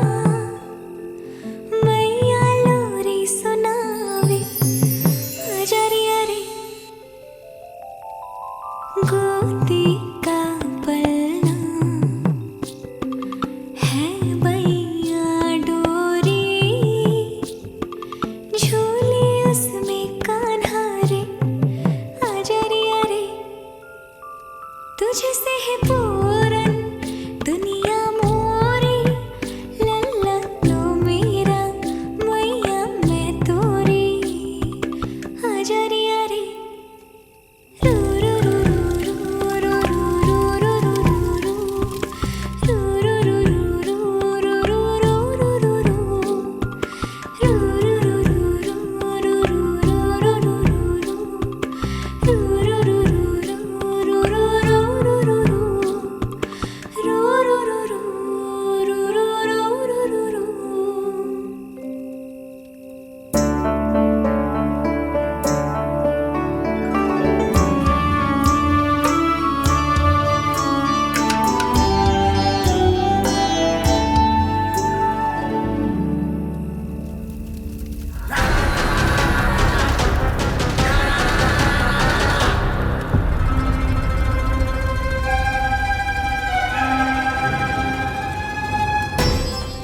[SPEAKER 12] मैया लोरी सुनावे, आजा रे अरे गोदी का पलना है बैया डोरी, झूले उसमें कान्हा रे, आजा रे अरे तुझसे है पूरन दुनिया मोरी, लल्ला लो मेरा मैया मैं तोरी, आजा रे अरे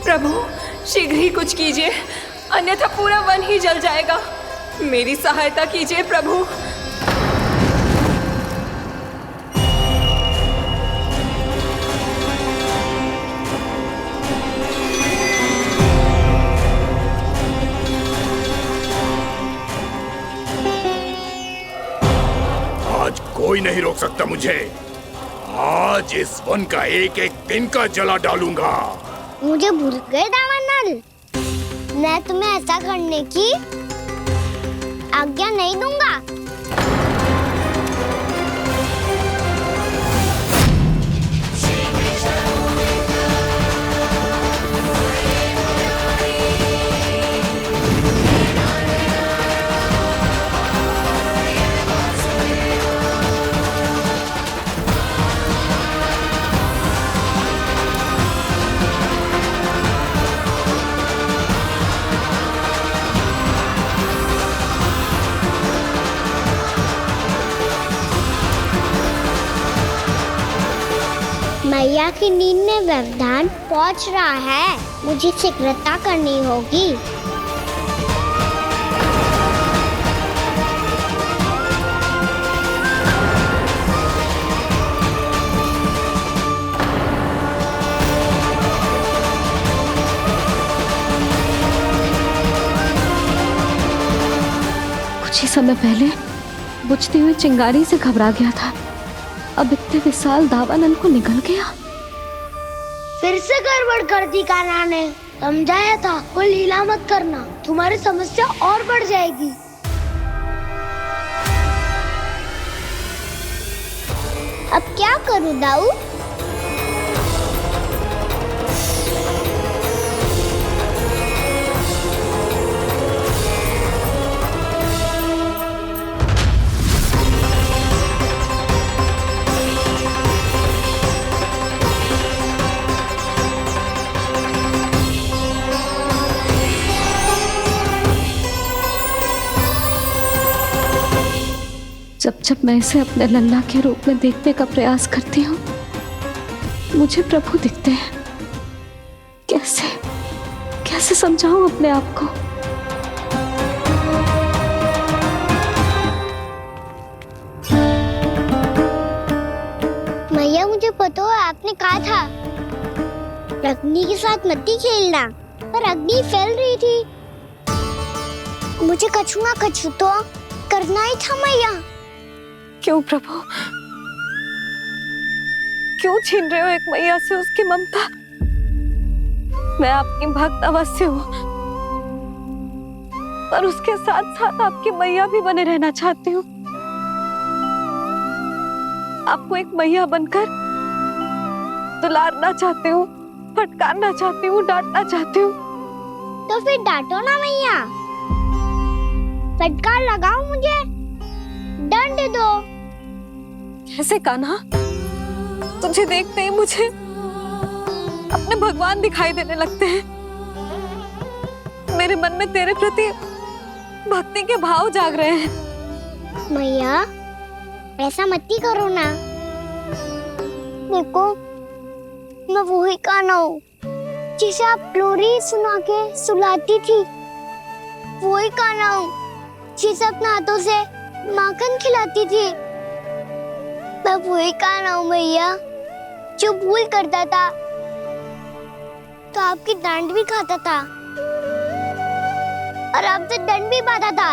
[SPEAKER 6] प्रभु शीघ्र ही कुछ कीजिए, अन्यथा पूरा वन ही जल जाएगा। मेरी सहायता कीजिए प्रभु।
[SPEAKER 1] आज कोई नहीं रोक सकता मुझे। आज इस वन का एक एक दिन का जला डालूंगा।
[SPEAKER 5] मुझे भूल गए दावानल, मैं तुम्हें ऐसा करने की आज्ञा नहीं दूंगा। मैया की नींद में व्यवधान पहुंच रहा है, मुझे शीघ्रता करनी होगी।
[SPEAKER 6] कुछ ही समय पहले बुझती हुई चिंगारी से घबरा गया था, अब इतने विशाल दावानल को निगल गया।
[SPEAKER 5] फिर से गड़बड़ कर दी कान्हा ने, समझाया था कोई लीला मत करना, तुम्हारी समस्या और बढ़ जाएगी। अब क्या करूं दाऊ?
[SPEAKER 6] जब जब मैं इसे अपने लल्ला के रूप में देखने का प्रयास करती हूँ, मुझे प्रभु दिखते हैं। कैसे कैसे समझाऊं अपने आप को?
[SPEAKER 5] मैया मुझे पता है आपने कहा था अग्नि के साथ मत ही खेलना, पर अग्नि फैल रही थी। मुझे कछू तो करना ही था मैया।
[SPEAKER 6] क्यों प्रभु, क्यों छीन रहे हो एक मैया से उसकी ममता? मैं आपकी भक्त अवश्य हूँ, पर उसके साथ साथ आपकी मैया भी बने रहना चाहती हूँ। आपको एक मैया बनकर दुलारना चाहती हूँ, फटकारना चाहती हूँ, डांटना चाहती हूँ।
[SPEAKER 5] तो फिर डांटो ना मैया, फटकार लगाओ, मुझे दंड दो।
[SPEAKER 6] कैसे कान्हा? तुझे देखते ही मुझे अपने भगवान दिखाई देने लगते हैं। मेरे मन में तेरे प्रति भक्ति के भाव जाग रहे हैं।
[SPEAKER 5] मैया ऐसा मत ही करो ना। देखो मैं वही कान्हा हूँ जिसे आप लोरी सुना के सुलाती थी। वही कान्हा हूँ जिसे अपने हाथों से माखन खिलाती थी। मैं वही कान्हा हूँ मैया जो भूल करता था तो आपकी डांट भी खाता था और आपसे दंड भी पाता था।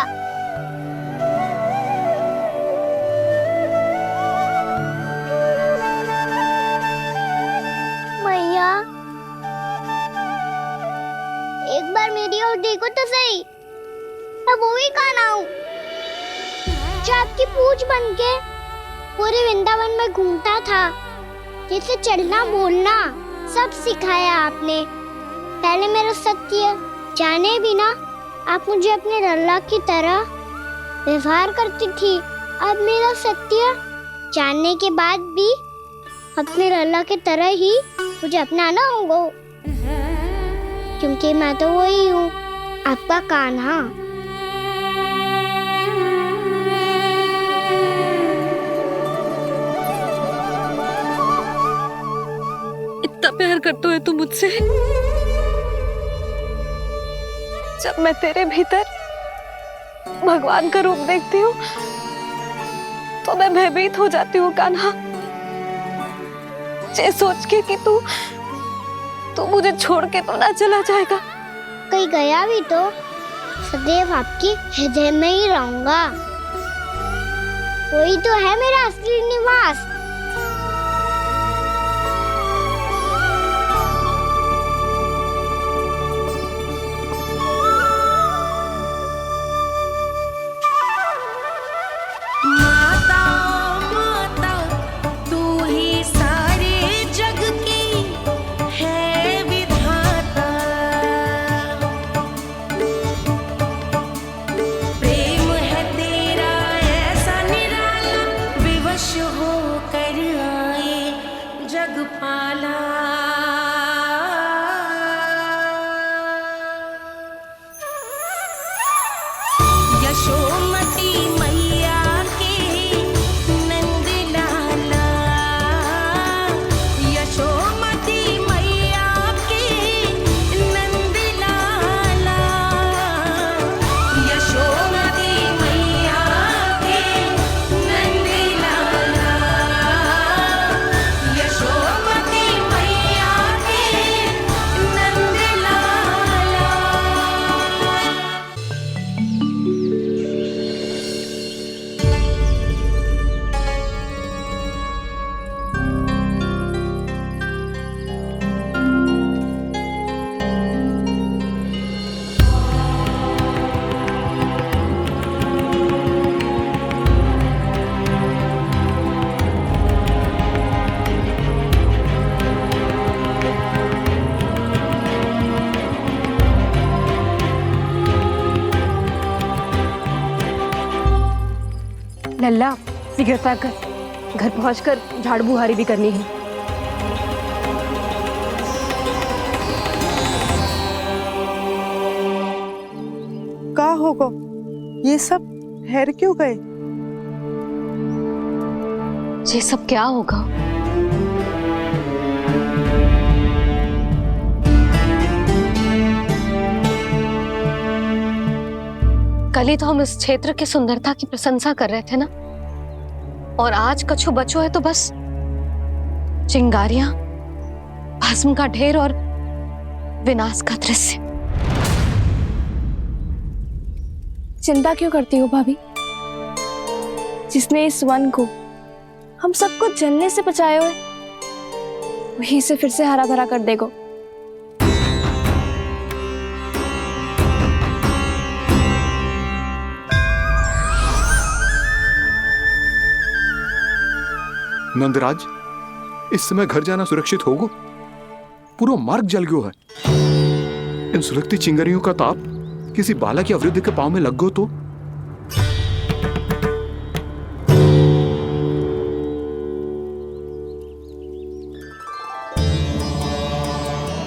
[SPEAKER 5] मैया एक बार मेरी ओर देखो तो सही। मैं वही कान्हा हूँ जो आपकी पूछ बन के पूरे वृंदावन में घूमता था। जैसे चलना बोलना सब सिखाया आपने। पहले मेरा सत्य जाने भी ना आप मुझे अपने लल्ला की तरह व्यवहार करती थी। अब मेरा सत्य जानने के बाद भी अपने लल्ला की तरह ही मुझे अपनाना होगा, क्योंकि मैं तो वही हूँ, आपका कान्हा।
[SPEAKER 6] इतना प्यार करते हो तुम मुझसे? जब मैं तेरे भीतर भगवान का रूप देखती हूँ तो मैं भयभीत हो जाती हूँ कान्हा। ये सोच के कि तू मुझे छोड़ के तो ना चला जाएगा।
[SPEAKER 5] कहीं गया भी तो सदैव आपके हृदय में ही रहूंगा। वही तो है मेरा असली निवास।
[SPEAKER 17] लल्ला शीघ्रता कर, घर पहुंचकर झाड़ू बुहारी भी करनी है।
[SPEAKER 18] का होगा? ये सब ठहर क्यों गए?
[SPEAKER 6] ये सब क्या होगा? कल ही तो हम इस क्षेत्र की सुंदरता की प्रशंसा कर रहे थे ना, और आज कछु बचो है तो बस चिंगारियां, भस्म का ढेर और विनाश का दृश्य।
[SPEAKER 10] चिंता क्यों करती हो भाभी? जिसने इस वन को हम सबको जलने से बचाए हुए, वही इसे फिर से हरा भरा कर देगा।
[SPEAKER 1] नंदराज, इस समय घर जाना सुरक्षित होगो? पूरा मार्ग जल गयो है। इन सुलगती चिंगरियों का ताप किसी बालक या वृद्ध के पांव में लग गो तो?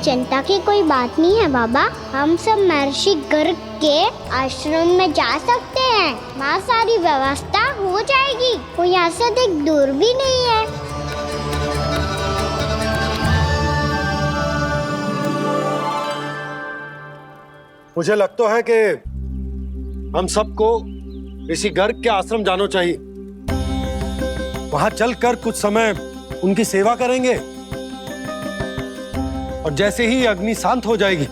[SPEAKER 5] चिंता की कोई बात नहीं है बाबा, हम सब महर्षि गर्ग के आश्रम में जा सकते हैं। वहाँ सारी व्यवस्था हो जाएगी, कोई यहाँ से देख दूर भी नहीं है।
[SPEAKER 19] मुझे लगता है कि हम सबको ऋषि गर्ग के आश्रम जाना चाहिए। वहां चलकर कुछ समय उनकी सेवा करेंगे और जैसे ही अग्नि शांत हो जाएगी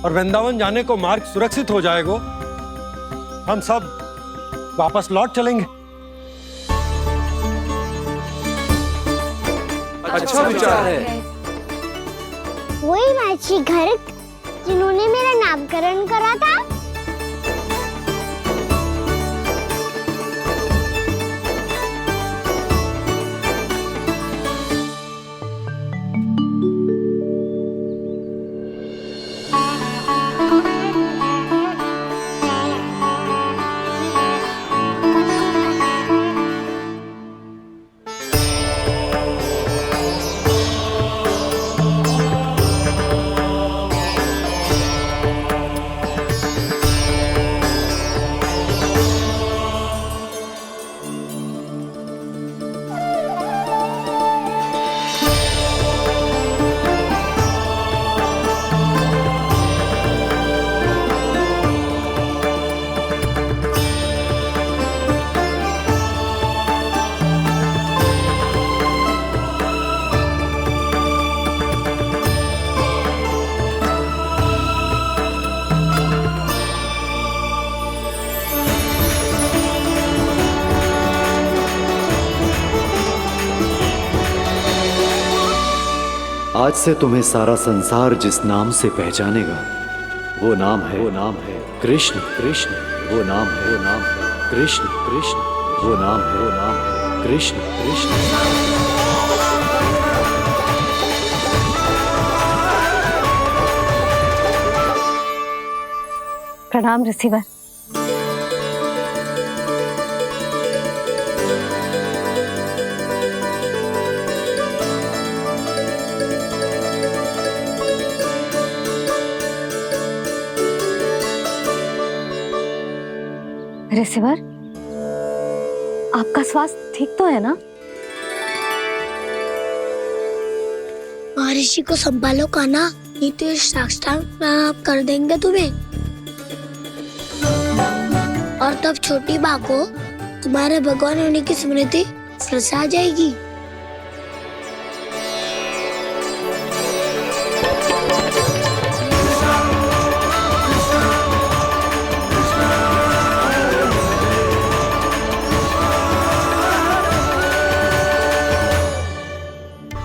[SPEAKER 19] और वृंदावन जाने को मार्ग सुरक्षित हो जाएगा, हम सब वापस लौट चलेंगे।
[SPEAKER 1] अच्छा विचार है।
[SPEAKER 5] वही महर्षि गर्ग जिन्होंने मेरा नामकरण करा था।
[SPEAKER 20] आज से तुम्हें सारा संसार जिस नाम से पहचानेगा वो नाम है कृष्ण। कृष्ण वो नाम है कृष्ण। कृष्ण वो नाम है कृष्ण। कृष्ण।
[SPEAKER 13] प्रणाम ऋषिवर। ऋषिवर, आपका स्वास्थ्य ठीक तो है ना?
[SPEAKER 5] महर्षि को संभालो कान्हा, नहीं तो ये साक्षात प्रणाम कर देंगे तुम्हें। और तब छोटी बा को तुम्हारे भगवान होने की स्मृति फिर से आ जाएगी।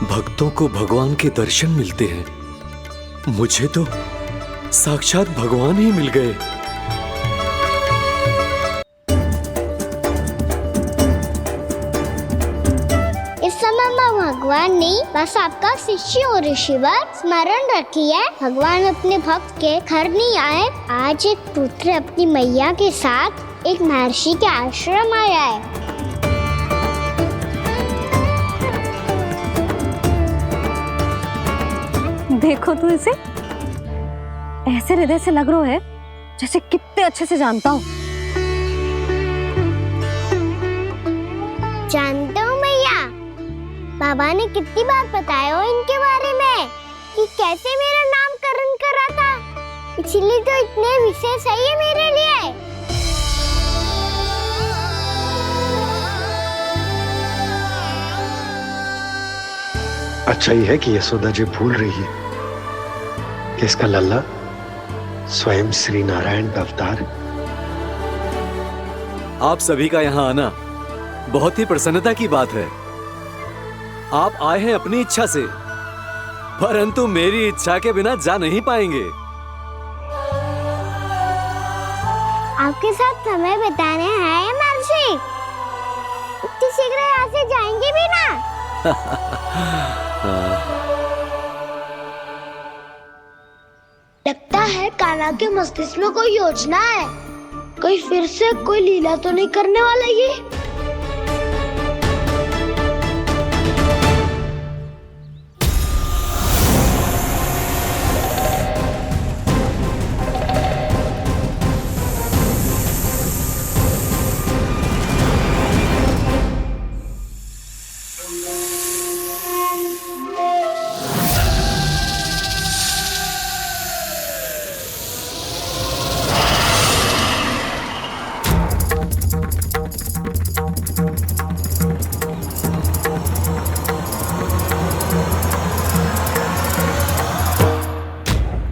[SPEAKER 20] भक्तों को भगवान के दर्शन मिलते हैं, मुझे तो साक्षात भगवान ही मिल गए।
[SPEAKER 5] इस समय मैं भगवान नहीं, बस आपका शिष्य हूँ ऋषिवर। स्मरण रखिए, भगवान अपने भक्त के घर नहीं आए। आज एक पुत्र अपनी मैया के साथ एक महर्षि के आश्रम आया है।
[SPEAKER 13] देखो तू इसे, ऐसे हृदय से लग रहा है जैसे कितने अच्छे से जानता हूँ।
[SPEAKER 5] जानते हो मैया, बाबा ने कितनी बार बताया हो इनके बारे में कि कैसे मेरा नामकरण करा था, इसीलिए तो इतने विशेष है ये मेरे लिए।
[SPEAKER 19] अच्छा ही है कि यशोदा जी भूल रही है कि इसका लल्ला स्वयं श्री नारायण का अवतार है।
[SPEAKER 20] आप सभी का यहाँ आना बहुत ही प्रसन्नता की बात है। आप आए हैं अपनी इच्छा से, परंतु मेरी इच्छा के बिना जा नहीं पाएंगे।
[SPEAKER 5] आपके साथ समय बिताने हैं महर्षि। इतनी शीघ्र यहाँ से जाएंगे लगता है कान्हा के मस्तिष्क में कोई योजना है। कोई फिर से कोई लीला तो नहीं करने वाला ये।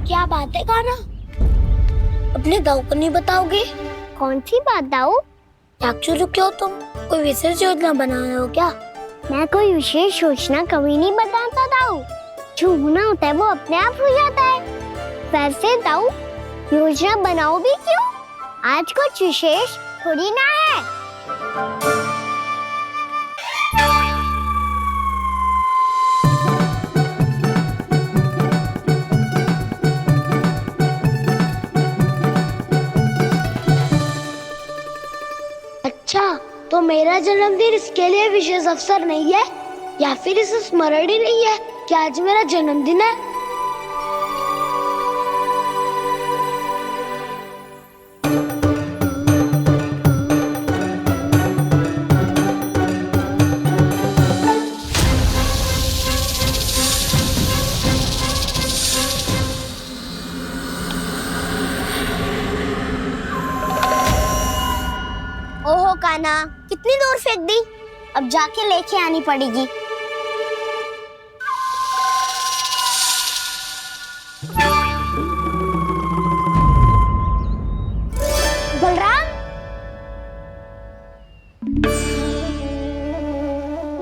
[SPEAKER 5] क्या बात है कान्हा? अपने दाऊ को नहीं बताओगे? कौन सी बात दाऊ? चाकचू रुके हो तुम? कोई विशेष योजना बना रहे हो क्या? मैं कोई विशेष योजना कभी नहीं बताता दाऊ। जो होना होता है वो अपने आप हो जाता है। वैसे दाऊ योजना बनाओ भी क्यों? आज कुछ विशेष थोड़ी ना है। अच्छा, तो मेरा जन्मदिन इसके लिए विशेष अवसर नहीं है या फिर इसे स्मरण ही नहीं है कि आज मेरा जन्मदिन है? ओहो कान्हा, कितनी दूर फेंक दी? अब जाके लेके आनी पड़ेगी। बलराम,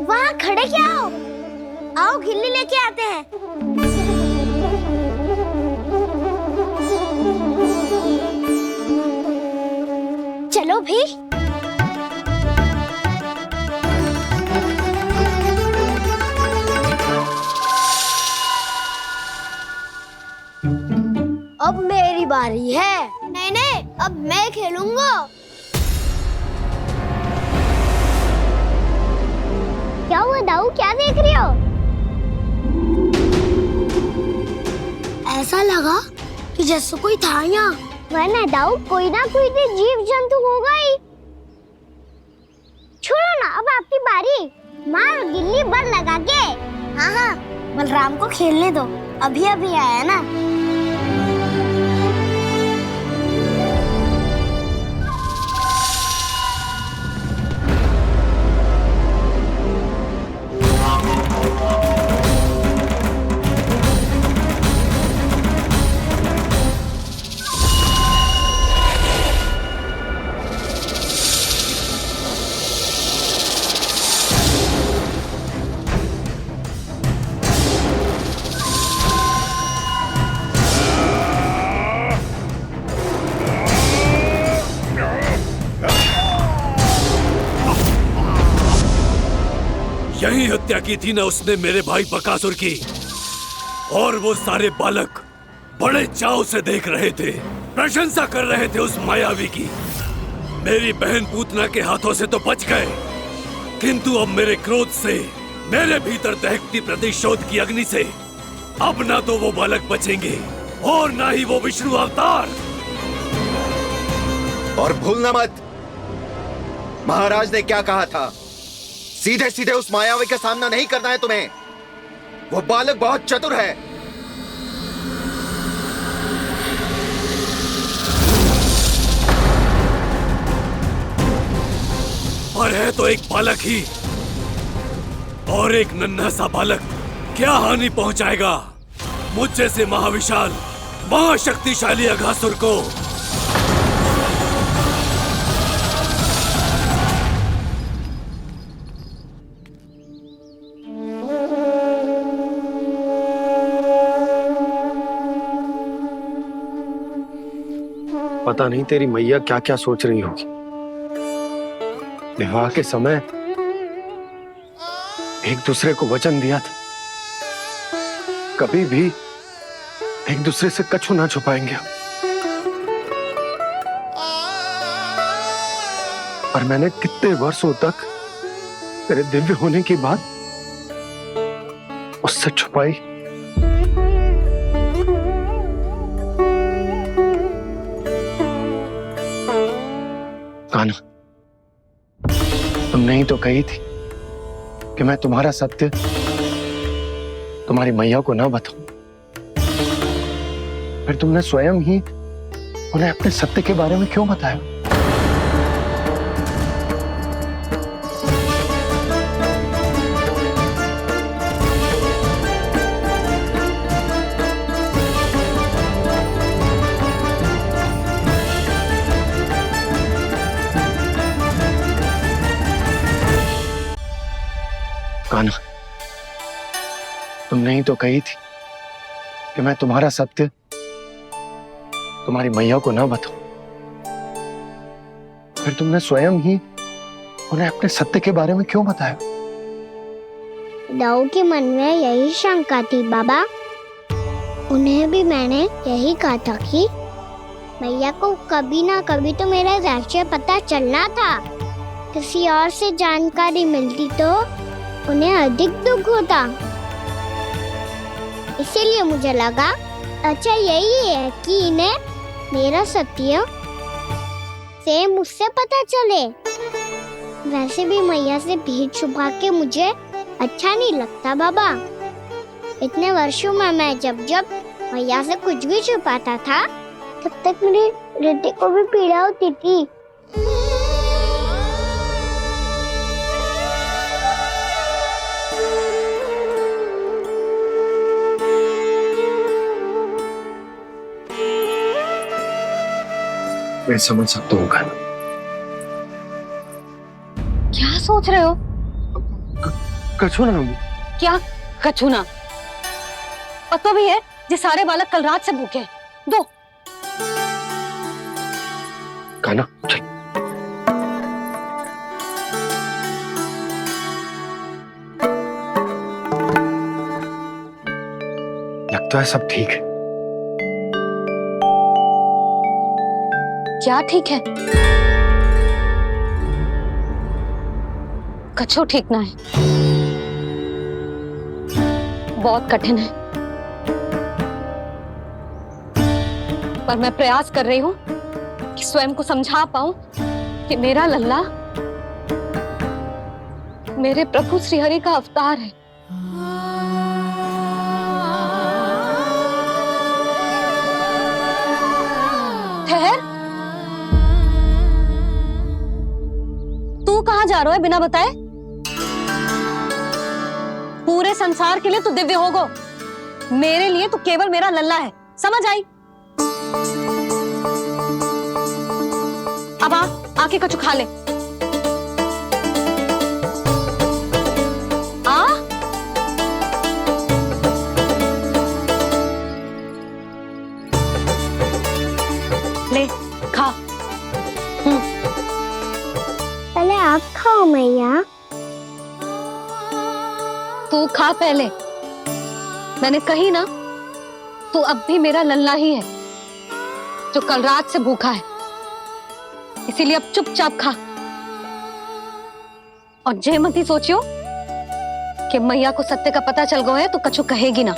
[SPEAKER 5] वहाँ खड़े क्या हो? आओ खिल्ली लेके आते हैं। चलो भी। अब मेरी बारी है। नहीं नहीं, अब मैं खेलूंगा। क्या हुआ दाऊ, क्या देख रही हो? ऐसा लगा कि जैसे कोई था यहाँ। वरना दाऊ कोई ना कोई तो जीव जंतु होगा ही। छोड़ो ना, अब आपकी बारी। मार गिल्ली बर लगा के। हाँ हाँ, बलराम को खेलने दो, अभी अभी आया ना।
[SPEAKER 21] यही हत्या की थी ना उसने मेरे भाई बकासुर की। और वो सारे बालक बड़े चाव से देख रहे थे, प्रशंसा कर रहे थे उस मायावी की। मेरी बहन पूतना के हाथों से तो बच गए, किंतु अब मेरे क्रोध से, मेरे भीतर दहकती प्रतिशोध की अग्नि से अब ना तो वो बालक बचेंगे और ना ही वो विष्णु अवतार।
[SPEAKER 16] और भूलना मत, महाराज ने क्या कहा था? सीधे सीधे उस मायावी का सामना नहीं करना है तुम्हें। वो बालक बहुत चतुर है।
[SPEAKER 21] और है तो एक बालक ही, और एक नन्हा सा बालक क्या हानि पहुंचाएगा मुझ जैसे महाविशाल महाशक्तिशाली अघासुर को।
[SPEAKER 19] पता नहीं तेरी मैया क्या क्या सोच रही होगी। विवाह के समय
[SPEAKER 11] एक दूसरे को वचन दिया था, कभी भी एक दूसरे से कछु ना छुपाएंगे। और मैंने कितने वर्षों तक तेरे दिव्य होने की बात उससे छुपाई। कान्हा, तुमने ही तो कही थी कि मैं तुम्हारा सत्य तुम्हारी मैया को ना बताऊं। फिर तुमने स्वयं ही उन्हें अपने सत्य के बारे में क्यों बताया? कान्हा, तुमने ही तो कही थी कि मैं तुम्हारा सत्य तुम्हारी मैया को ना बताऊं। फिर तुमने स्वयं ही उन्हें अपने सत्य के बारे में क्यों बताया?
[SPEAKER 5] दाऊ के मन में यही शंका थी बाबा। उन्हें भी मैंने यही कहा था कि मैया को कभी ना कभी तो मेरा रहस्य पता चलना था। किसी और से जानकारी मिलती तो उन्हें अधिक दुख होता। इसीलिए मुझे लगा अच्छा यही है कि इन्हें मेरा सत्य से मुझसे पता चले। वैसे भी मैया से भेद छुपा के मुझे अच्छा नहीं लगता बाबा। इतने वर्षों में मैं जब जब मैया से कुछ भी छुपाता था तब तक मेरे हृदय को भी पीड़ा होती थी।
[SPEAKER 11] मैं समझ सकता हूँ कान्हा।
[SPEAKER 17] क्या सोच रहे हो?
[SPEAKER 11] कछु ना।
[SPEAKER 17] क्या कछु ना? पता भी है ये सारे बालक कल रात से भूखे हैं। दो।
[SPEAKER 11] कान्हा चल। लगता है सब ठीक है।
[SPEAKER 17] क्या ठीक है? कछु ठीक ना है। बहुत कठिन है, पर मैं प्रयास कर रही हूं कि स्वयं को समझा पाऊं कि मेरा लल्ला मेरे प्रभु श्रीहरि का अवतार है। ठहर, तू कहाँ जा रहा है बिना बताए? पूरे संसार के लिए तू दिव्य होगो, मेरे लिए तू केवल मेरा लल्ला है। समझ आई? अब आके कछु खा ले। ले खा।
[SPEAKER 5] पहले आप खाओ मैया।
[SPEAKER 17] तू खा पहले। मैंने कही ना, तू अब भी मेरा लल्ला ही है जो कल रात से भूखा है। इसीलिए अब चुपचाप खा। और जे मत ही सोचियो कि मैया को सत्य का पता चल गया है तो कछु कहेगी ना।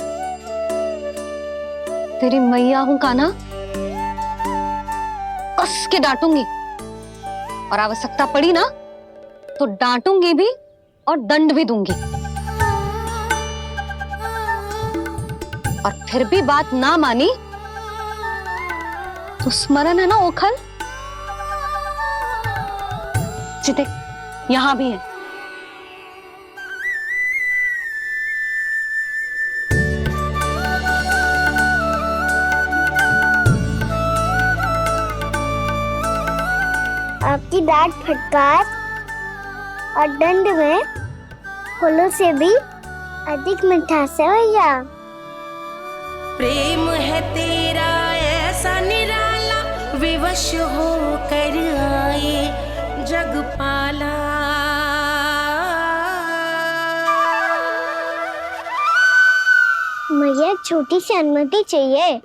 [SPEAKER 17] तेरी मैया हूं कान्हा, कस के डांटूंगी और आवश्यकता पड़ी ना तो डांटूंगी भी और दंड भी दूंगी। और फिर भी बात ना मानी तो स्मरण है ना ओखल? देख, यहां भी है।
[SPEAKER 5] आपकी डांट फटकार और दंड में फूलों से भी अधिक मिठास है भैया।
[SPEAKER 12] प्रेम है तेरा ऐसा निराला, विवश हो कर आए जग पाला।
[SPEAKER 5] भैया एक छोटी सी अनुमति चाहिए।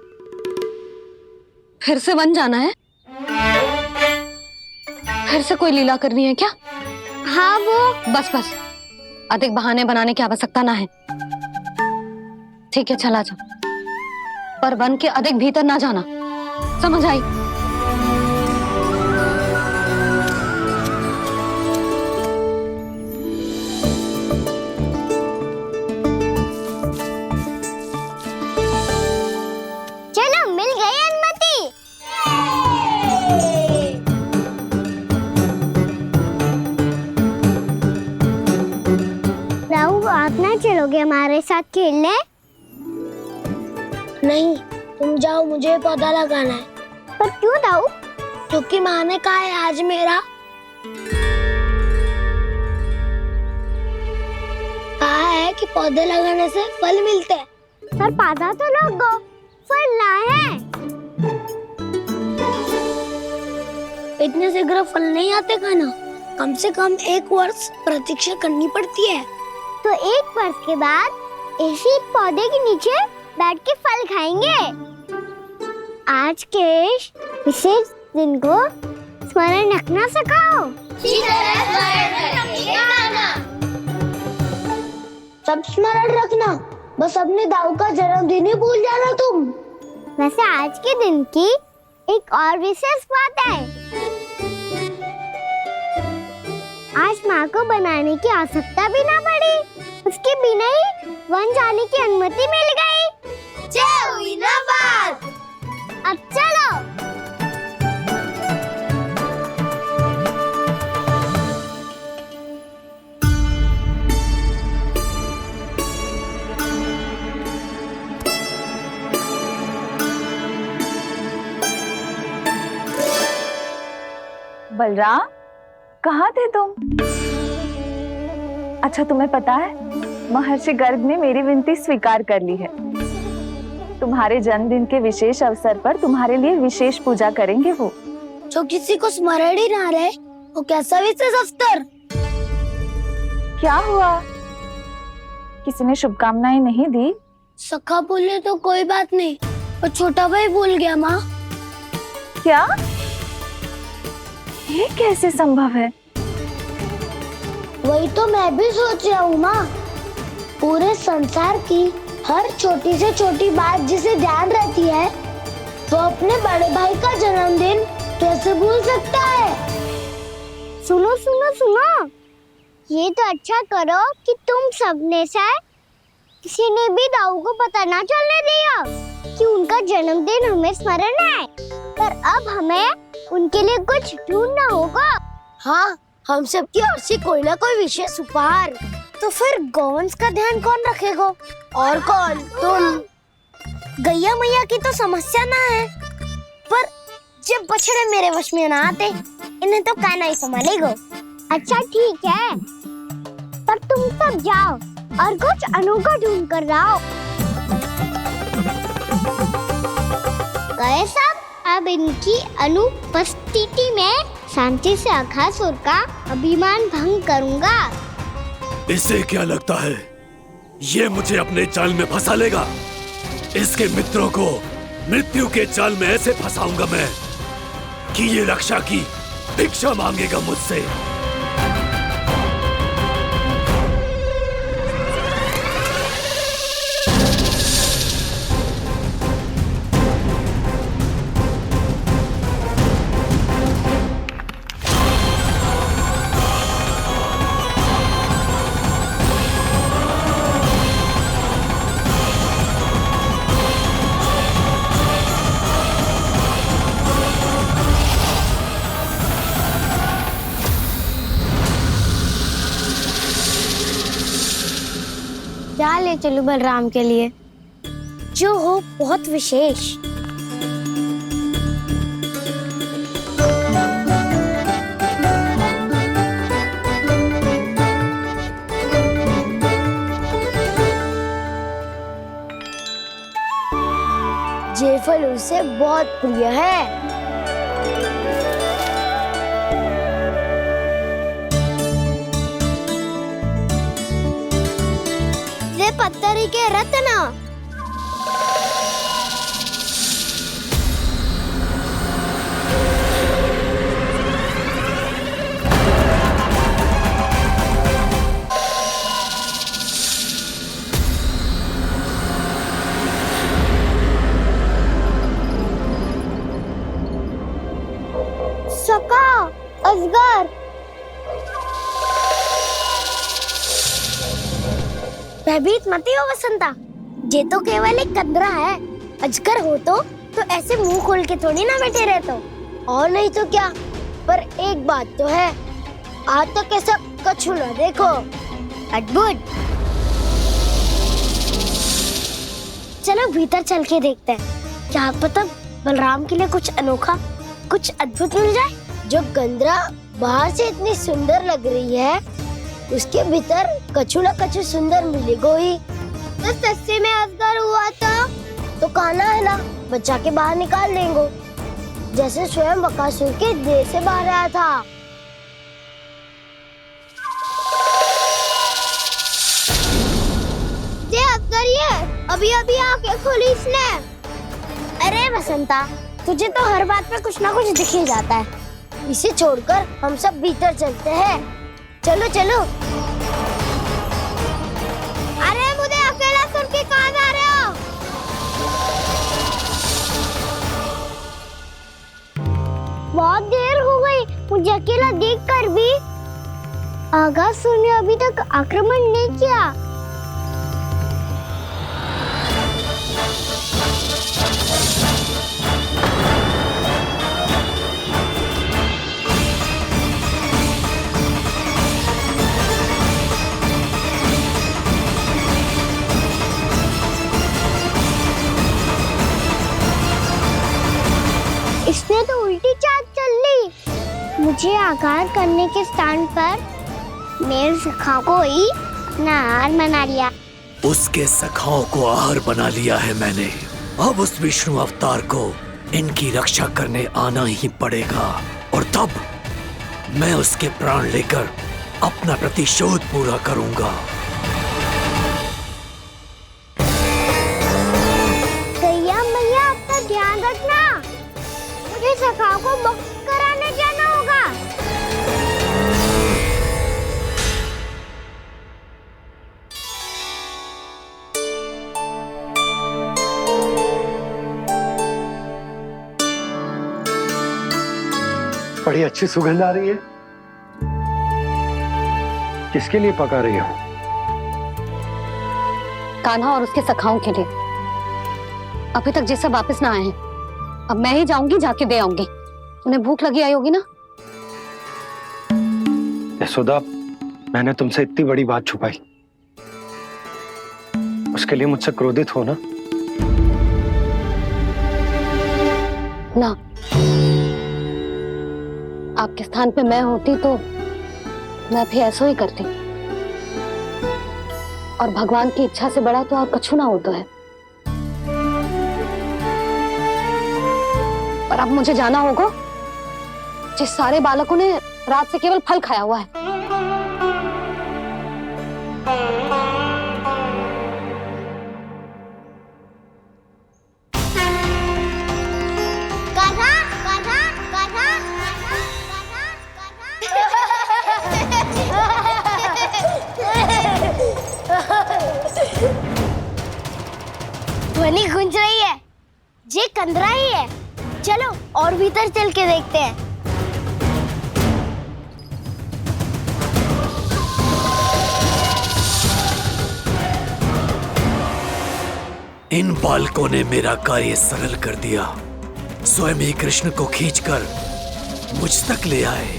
[SPEAKER 17] फिर से वन जाना है? फिर से कोई लीला करनी है क्या?
[SPEAKER 5] हाँ वो।
[SPEAKER 17] बस बस, अधिक बहाने बनाने की आवश्यकता ना है। ठीक है चला जा, पर वन के अधिक भीतर ना जाना, समझ आई?
[SPEAKER 5] चलो मिल गई अनुमति। राहु आप ना चलोगे हमारे साथ खेलने?
[SPEAKER 3] नहीं, तुम जाओ, मुझे पौधा लगाना है।
[SPEAKER 5] पर क्यों राहु?
[SPEAKER 3] क्योंकि माँ ने कहा है आज मेरा कहा है कि पौधे लगाने से फल मिलते हैं।
[SPEAKER 5] पर पौधा तो लगो, फल ना है।
[SPEAKER 3] इतने शीघ्र फल नहीं आते खाना, कम से कम 1 वर्ष प्रतीक्षा करनी पड़ती है।
[SPEAKER 5] तो 1 वर्ष के बाद इसी पौधे के नीचे बैठ के फल खाएंगे। आज के विशेष दिन को स्मरण रखना सिखाओ।
[SPEAKER 3] सब स्मरण रखना, बस अपने दाऊ का जन्मदिन ही भूल जाना तुम।
[SPEAKER 5] वैसे आज के दिन की एक और विशेष बात है। आज माँ को बनाने की आवश्यकता भी ना पड़ी, उसके बिना ही वन जाने की अनुमति मिल गई।
[SPEAKER 3] जय हुई ना बात।
[SPEAKER 5] अब चलो।
[SPEAKER 6] बलराम, कहाँ थे तुम? अच्छा तुम्हें पता है, महर्षि गर्ग ने मेरी विनती स्वीकार कर ली है। तुम्हारे जन्मदिन के विशेष अवसर पर तुम्हारे लिए विशेष पूजा करेंगे वो।
[SPEAKER 3] जो किसी को स्मरण ही ना रहे, वो कैसा विशेष अवसर?
[SPEAKER 6] क्या हुआ? किसी ने शुभकामनाएं नहीं दी?
[SPEAKER 3] सखा बोले तो कोई बात नहीं, पर छोटा भाई भूल गया माँ।
[SPEAKER 6] क्या? ये कैसे संभव है?
[SPEAKER 3] वही तो मैं भी सोच रहा हूँ माँ। पूरे संसार की हर छोटी से छोटी बात जिसे ध्यान रहती है, वो अपने बड़े भाई का जन्मदिन कैसे भूल सकता है?
[SPEAKER 5] सुनो सुनो सुनो, ये तो अच्छा करो कि तुम सबने से किसी ने भी दाऊ को पता ना चलने दिया कि उनका जन्मदिन हमें स्मरण है। पर अब हमें उनके लिए कुछ ढूंढना होगा।
[SPEAKER 3] हाँ, हम सबकी ओर से कोई ना कोई विशेष उपहार।
[SPEAKER 5] तो फिर गौवंश का ध्यान कौन रखेगा?
[SPEAKER 3] और कौन? तुम।
[SPEAKER 5] गैया मैया की तो समस्या ना है, पर जब बछड़े मेरे वश में ना आते, इन्हें तो कान्हा ही संभालेगा। अच्छा ठीक है, पर तुम सब जाओ और कुछ अनोखा ढूंढ कर लाओ। गए सब? अब इनकी अनुपस्थिति में शांति से अघासुर का अभिमान भंग करूंगा।
[SPEAKER 21] इसे क्या लगता है ये मुझे अपने जाल में फंसा लेगा? इसके मित्रों को मृत्यु के जाल में ऐसे फंसाऊंगा मैं कि ये रक्षा की भिक्षा मांगेगा मुझसे।
[SPEAKER 3] क्या ले चलूं बलराम के लिए, जो हो बहुत विशेष? ये फल उसे बहुत प्रिय है।
[SPEAKER 5] पत्थरी के रत्न,
[SPEAKER 3] भयभीत मत हो वसंता, ये तो केवल एक कंदरा है। अजगर हो तो ऐसे मुंह खोल के थोड़ी ना बैठे रहते हो। और नहीं तो क्या, पर एक बात तो है, आज तक ऐसा कछु ना देखो। अद्भुत। चलो भीतर चल के देखते हैं, क्या पता बलराम के लिए कुछ अनोखा, कुछ अद्भुत मिल जाए। जो गंदरा बाहर से इतनी सुंदर लग रही है, उसके भीतर कछु न कछु सुंदर मिलेगा ही। तो सच्चे में अजगर हुआ तो काना है ना, बच्चा के बाहर निकाल लेंगे, जैसे स्वयं बकासुर के देह से बाहर आया था। ये अजगर ही है, अभी अभी आंखें खोली इसने। अरे वसंता, तुझे तो हर बात में कुछ ना कुछ दिख ही जाता है। इसे छोड़कर हम सब भीतर चलते हैं। चलो चलो। अरे मुझे अकेला सुन के कहाँ जा रहे हो? बहुत देर हो गई मुझे अकेला देखकर भी। आगासुर ने अभी तक आक्रमण नहीं किया। इसने तो उल्टी चाल चल ली। मुझे आघात करने के स्थान पर मेरे सखा को ही अपना आहार बना लिया।
[SPEAKER 21] उसके सखाओं को आहार बना लिया है मैंने। अब उस विष्णु अवतार को इनकी रक्षा करने आना ही पड़ेगा, और तब मैं उसके प्राण लेकर अपना प्रतिशोध पूरा करूंगा।
[SPEAKER 3] गैया मैया, अपना ध्यान रखना, मुझे सखा को मुक्त कराने जाना होगा।
[SPEAKER 11] बड़ी अच्छी सुगंध आ रही है। किसके लिए पका रही हो?
[SPEAKER 17] कान्हा और उसके सखाओं के लिए। अभी तक जैसे वापस ना आए हैं, अब मैं ही जाऊंगी, जाके दे आऊंगी। उन्हें भूख लगी आई होगी ना।
[SPEAKER 11] यशोदा, मैंने तुमसे इतनी बड़ी बात छुपाई, उसके लिए मुझसे क्रोधित हो ना?
[SPEAKER 17] ना, आपके स्थान पे मैं होती तो मैं भी ऐसा ही करती। और भगवान की इच्छा से बड़ा तो और कछु ना होता है। पर अब मुझे जाना होगा। जिस सारे बालकों ने रात से केवल फल खाया हुआ है।
[SPEAKER 3] कान्हा, कान्हा, कान्हा, ध्वनि गूंज रही है, ये कंदरा ही है। चलो और भीतर चल के देखते हैं।
[SPEAKER 21] इन बालकों ने मेरा कार्य सरल कर दिया। स्वयं ही कृष्ण को खींचकर मुझ तक ले आए।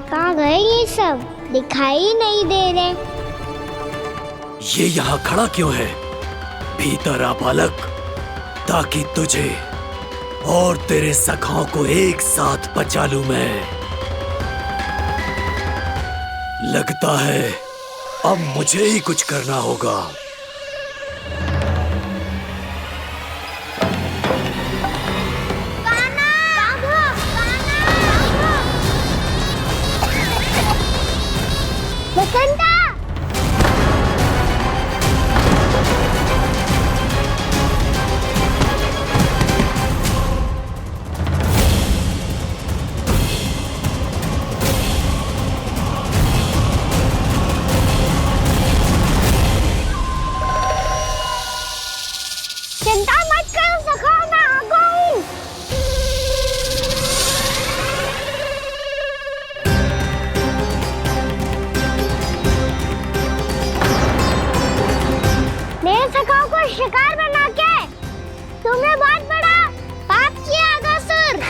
[SPEAKER 3] कहाँ गए ये सब? दिखाई नहीं दे रहे।
[SPEAKER 21] ये यहाँ खड़ा क्यों है? भीतर आ बालक, ताकि तुझे और तेरे सखाओं को एक साथ बचा लूं मैं। लगता है अब मुझे ही कुछ करना होगा।
[SPEAKER 3] वसंता!
[SPEAKER 5] शिकार बना के तुमने बहुत बड़ा पाप किया अगासुर।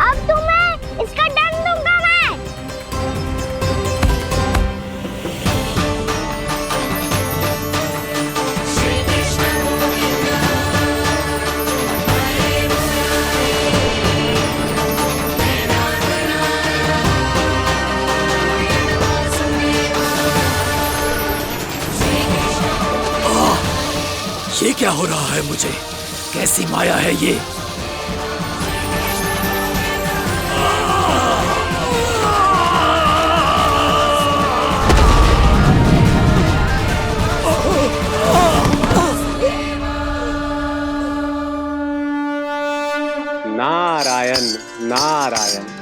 [SPEAKER 5] अब तुम्हें इसका दंड दूंगा मैं।
[SPEAKER 21] ये क्या हो रहा है मुझे? कैसी माया है ये?
[SPEAKER 11] नारायण नारायण।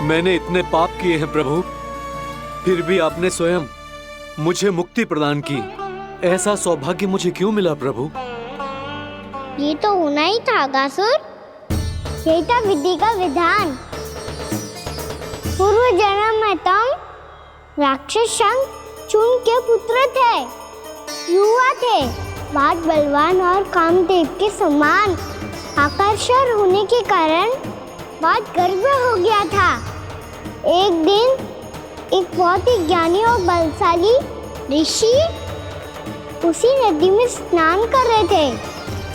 [SPEAKER 20] मैंने इतने पाप किए हैं प्रभु, फिर भी आपने स्वयं मुझे मुक्ति प्रदान की। ऐसा सौभाग्य मुझे क्यों मिला प्रभु?
[SPEAKER 5] ये तो होना ही था अगासुर। यही था विधि का विधान। पूर्व जन्म में तुम राक्षस शंखचूड़ के पुत्र थे, युवा थे, बहुत बलवान और कामदेव के समान आकर्षण होने के कारण बहुत गर्व हो गया था। एक दिन एक बहुत ही ज्ञानी और बलशाली ऋषि उसी नदी में स्नान कर रहे थे,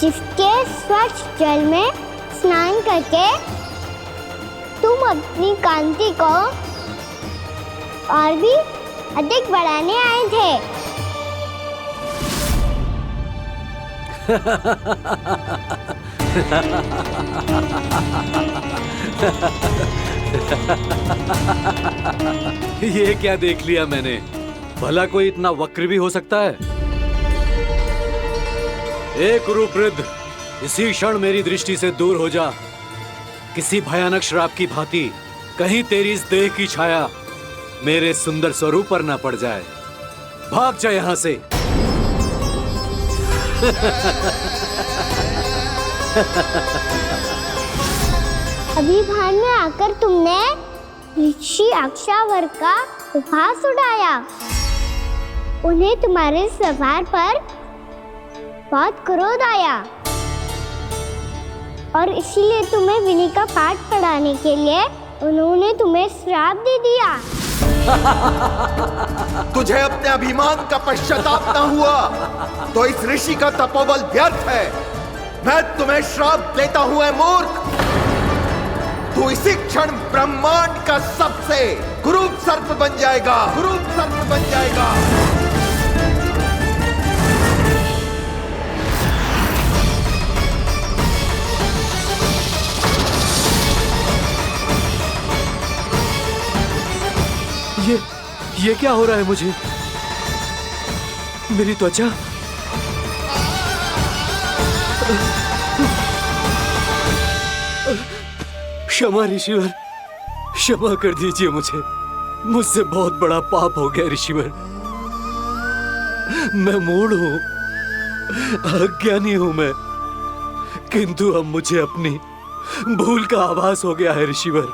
[SPEAKER 5] जिसके स्वच्छ जल में स्नान करके तुम अपनी कांति को और भी अधिक बढ़ाने आए थे।
[SPEAKER 20] ये क्या देख लिया मैंने? भला कोई इतना वक्र भी हो सकता है? एक कुरुवृद्ध, इसी क्षण मेरी दृष्टि से दूर हो जा। किसी भयानक श्राप की भांति कहीं तेरी इस देह की छाया मेरे सुंदर स्वरूप पर न पड़ जाए। भाग जा यहाँ से।
[SPEAKER 5] अभी भान में आकर तुमने ऋषि अक्षावर का उपहास उड़ाया। उन्हें तुम्हारे व्यवहार पर बहुत क्रोध आया और इसीलिए तुम्हें विधि का पाठ पढ़ाने के लिए उन्होंने तुम्हें श्राप दे दिया।
[SPEAKER 16] तुझे अपने अभिमान का पश्चाताप न हुआ तो इस ऋषि का तपोबल व्यर्थ है। मैं तुम्हें श्राप देता हूं ऐ मूर्ख। तू इसी क्षण ब्रह्मांड का सबसे कुरूप सर्प बन जाएगा, कुरूप सर्प बन जाएगा।
[SPEAKER 20] ये क्या हो रहा है मुझे? मेरी त्वचा क्षमा ऋषिवर, क्षमा कर दीजिए मुझे। मुझसे बहुत बड़ा पाप हो गया ऋषिवर। मैं मूढ़ हूं, अज्ञानी हूं मैं, किंतु अब मुझे अपनी भूल का आभास हो गया है ऋषिवर।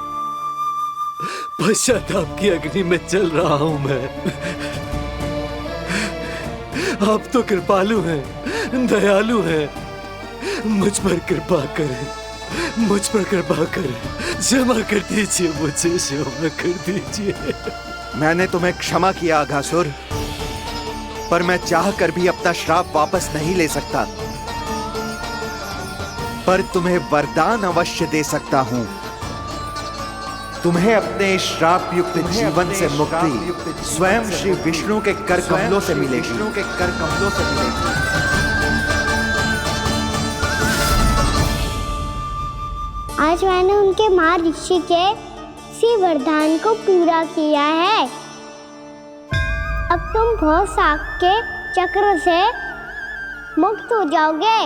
[SPEAKER 20] पश्चाताप की अग्नि में जल रहा हूं मैं। आप तो कृपालु हैं, दयालु हैं, मुझ पर कृपा करें, मुझ पर कृपा करें। क्षमा कर दीजिए मुझे, क्षमा कर दीजिए।
[SPEAKER 16] मैंने तुम्हें क्षमा किया अघासुर, पर मैं चाहकर भी अपना श्राप वापस नहीं ले सकता। पर तुम्हें वरदान अवश्य दे सकता हूं। तुम्हें अपने श्राप युक्त जीवन से मुक्ति स्वयं श्री विष्णु के कर कमलों से मिलेगी। विष्णु के कर कमलों से मिलेगी।
[SPEAKER 5] आज मैंने उनके माँ ऋषि के इसी वरदान को पूरा किया है। अब तुम भव साग के चक्र से मुक्त हो जाओगे।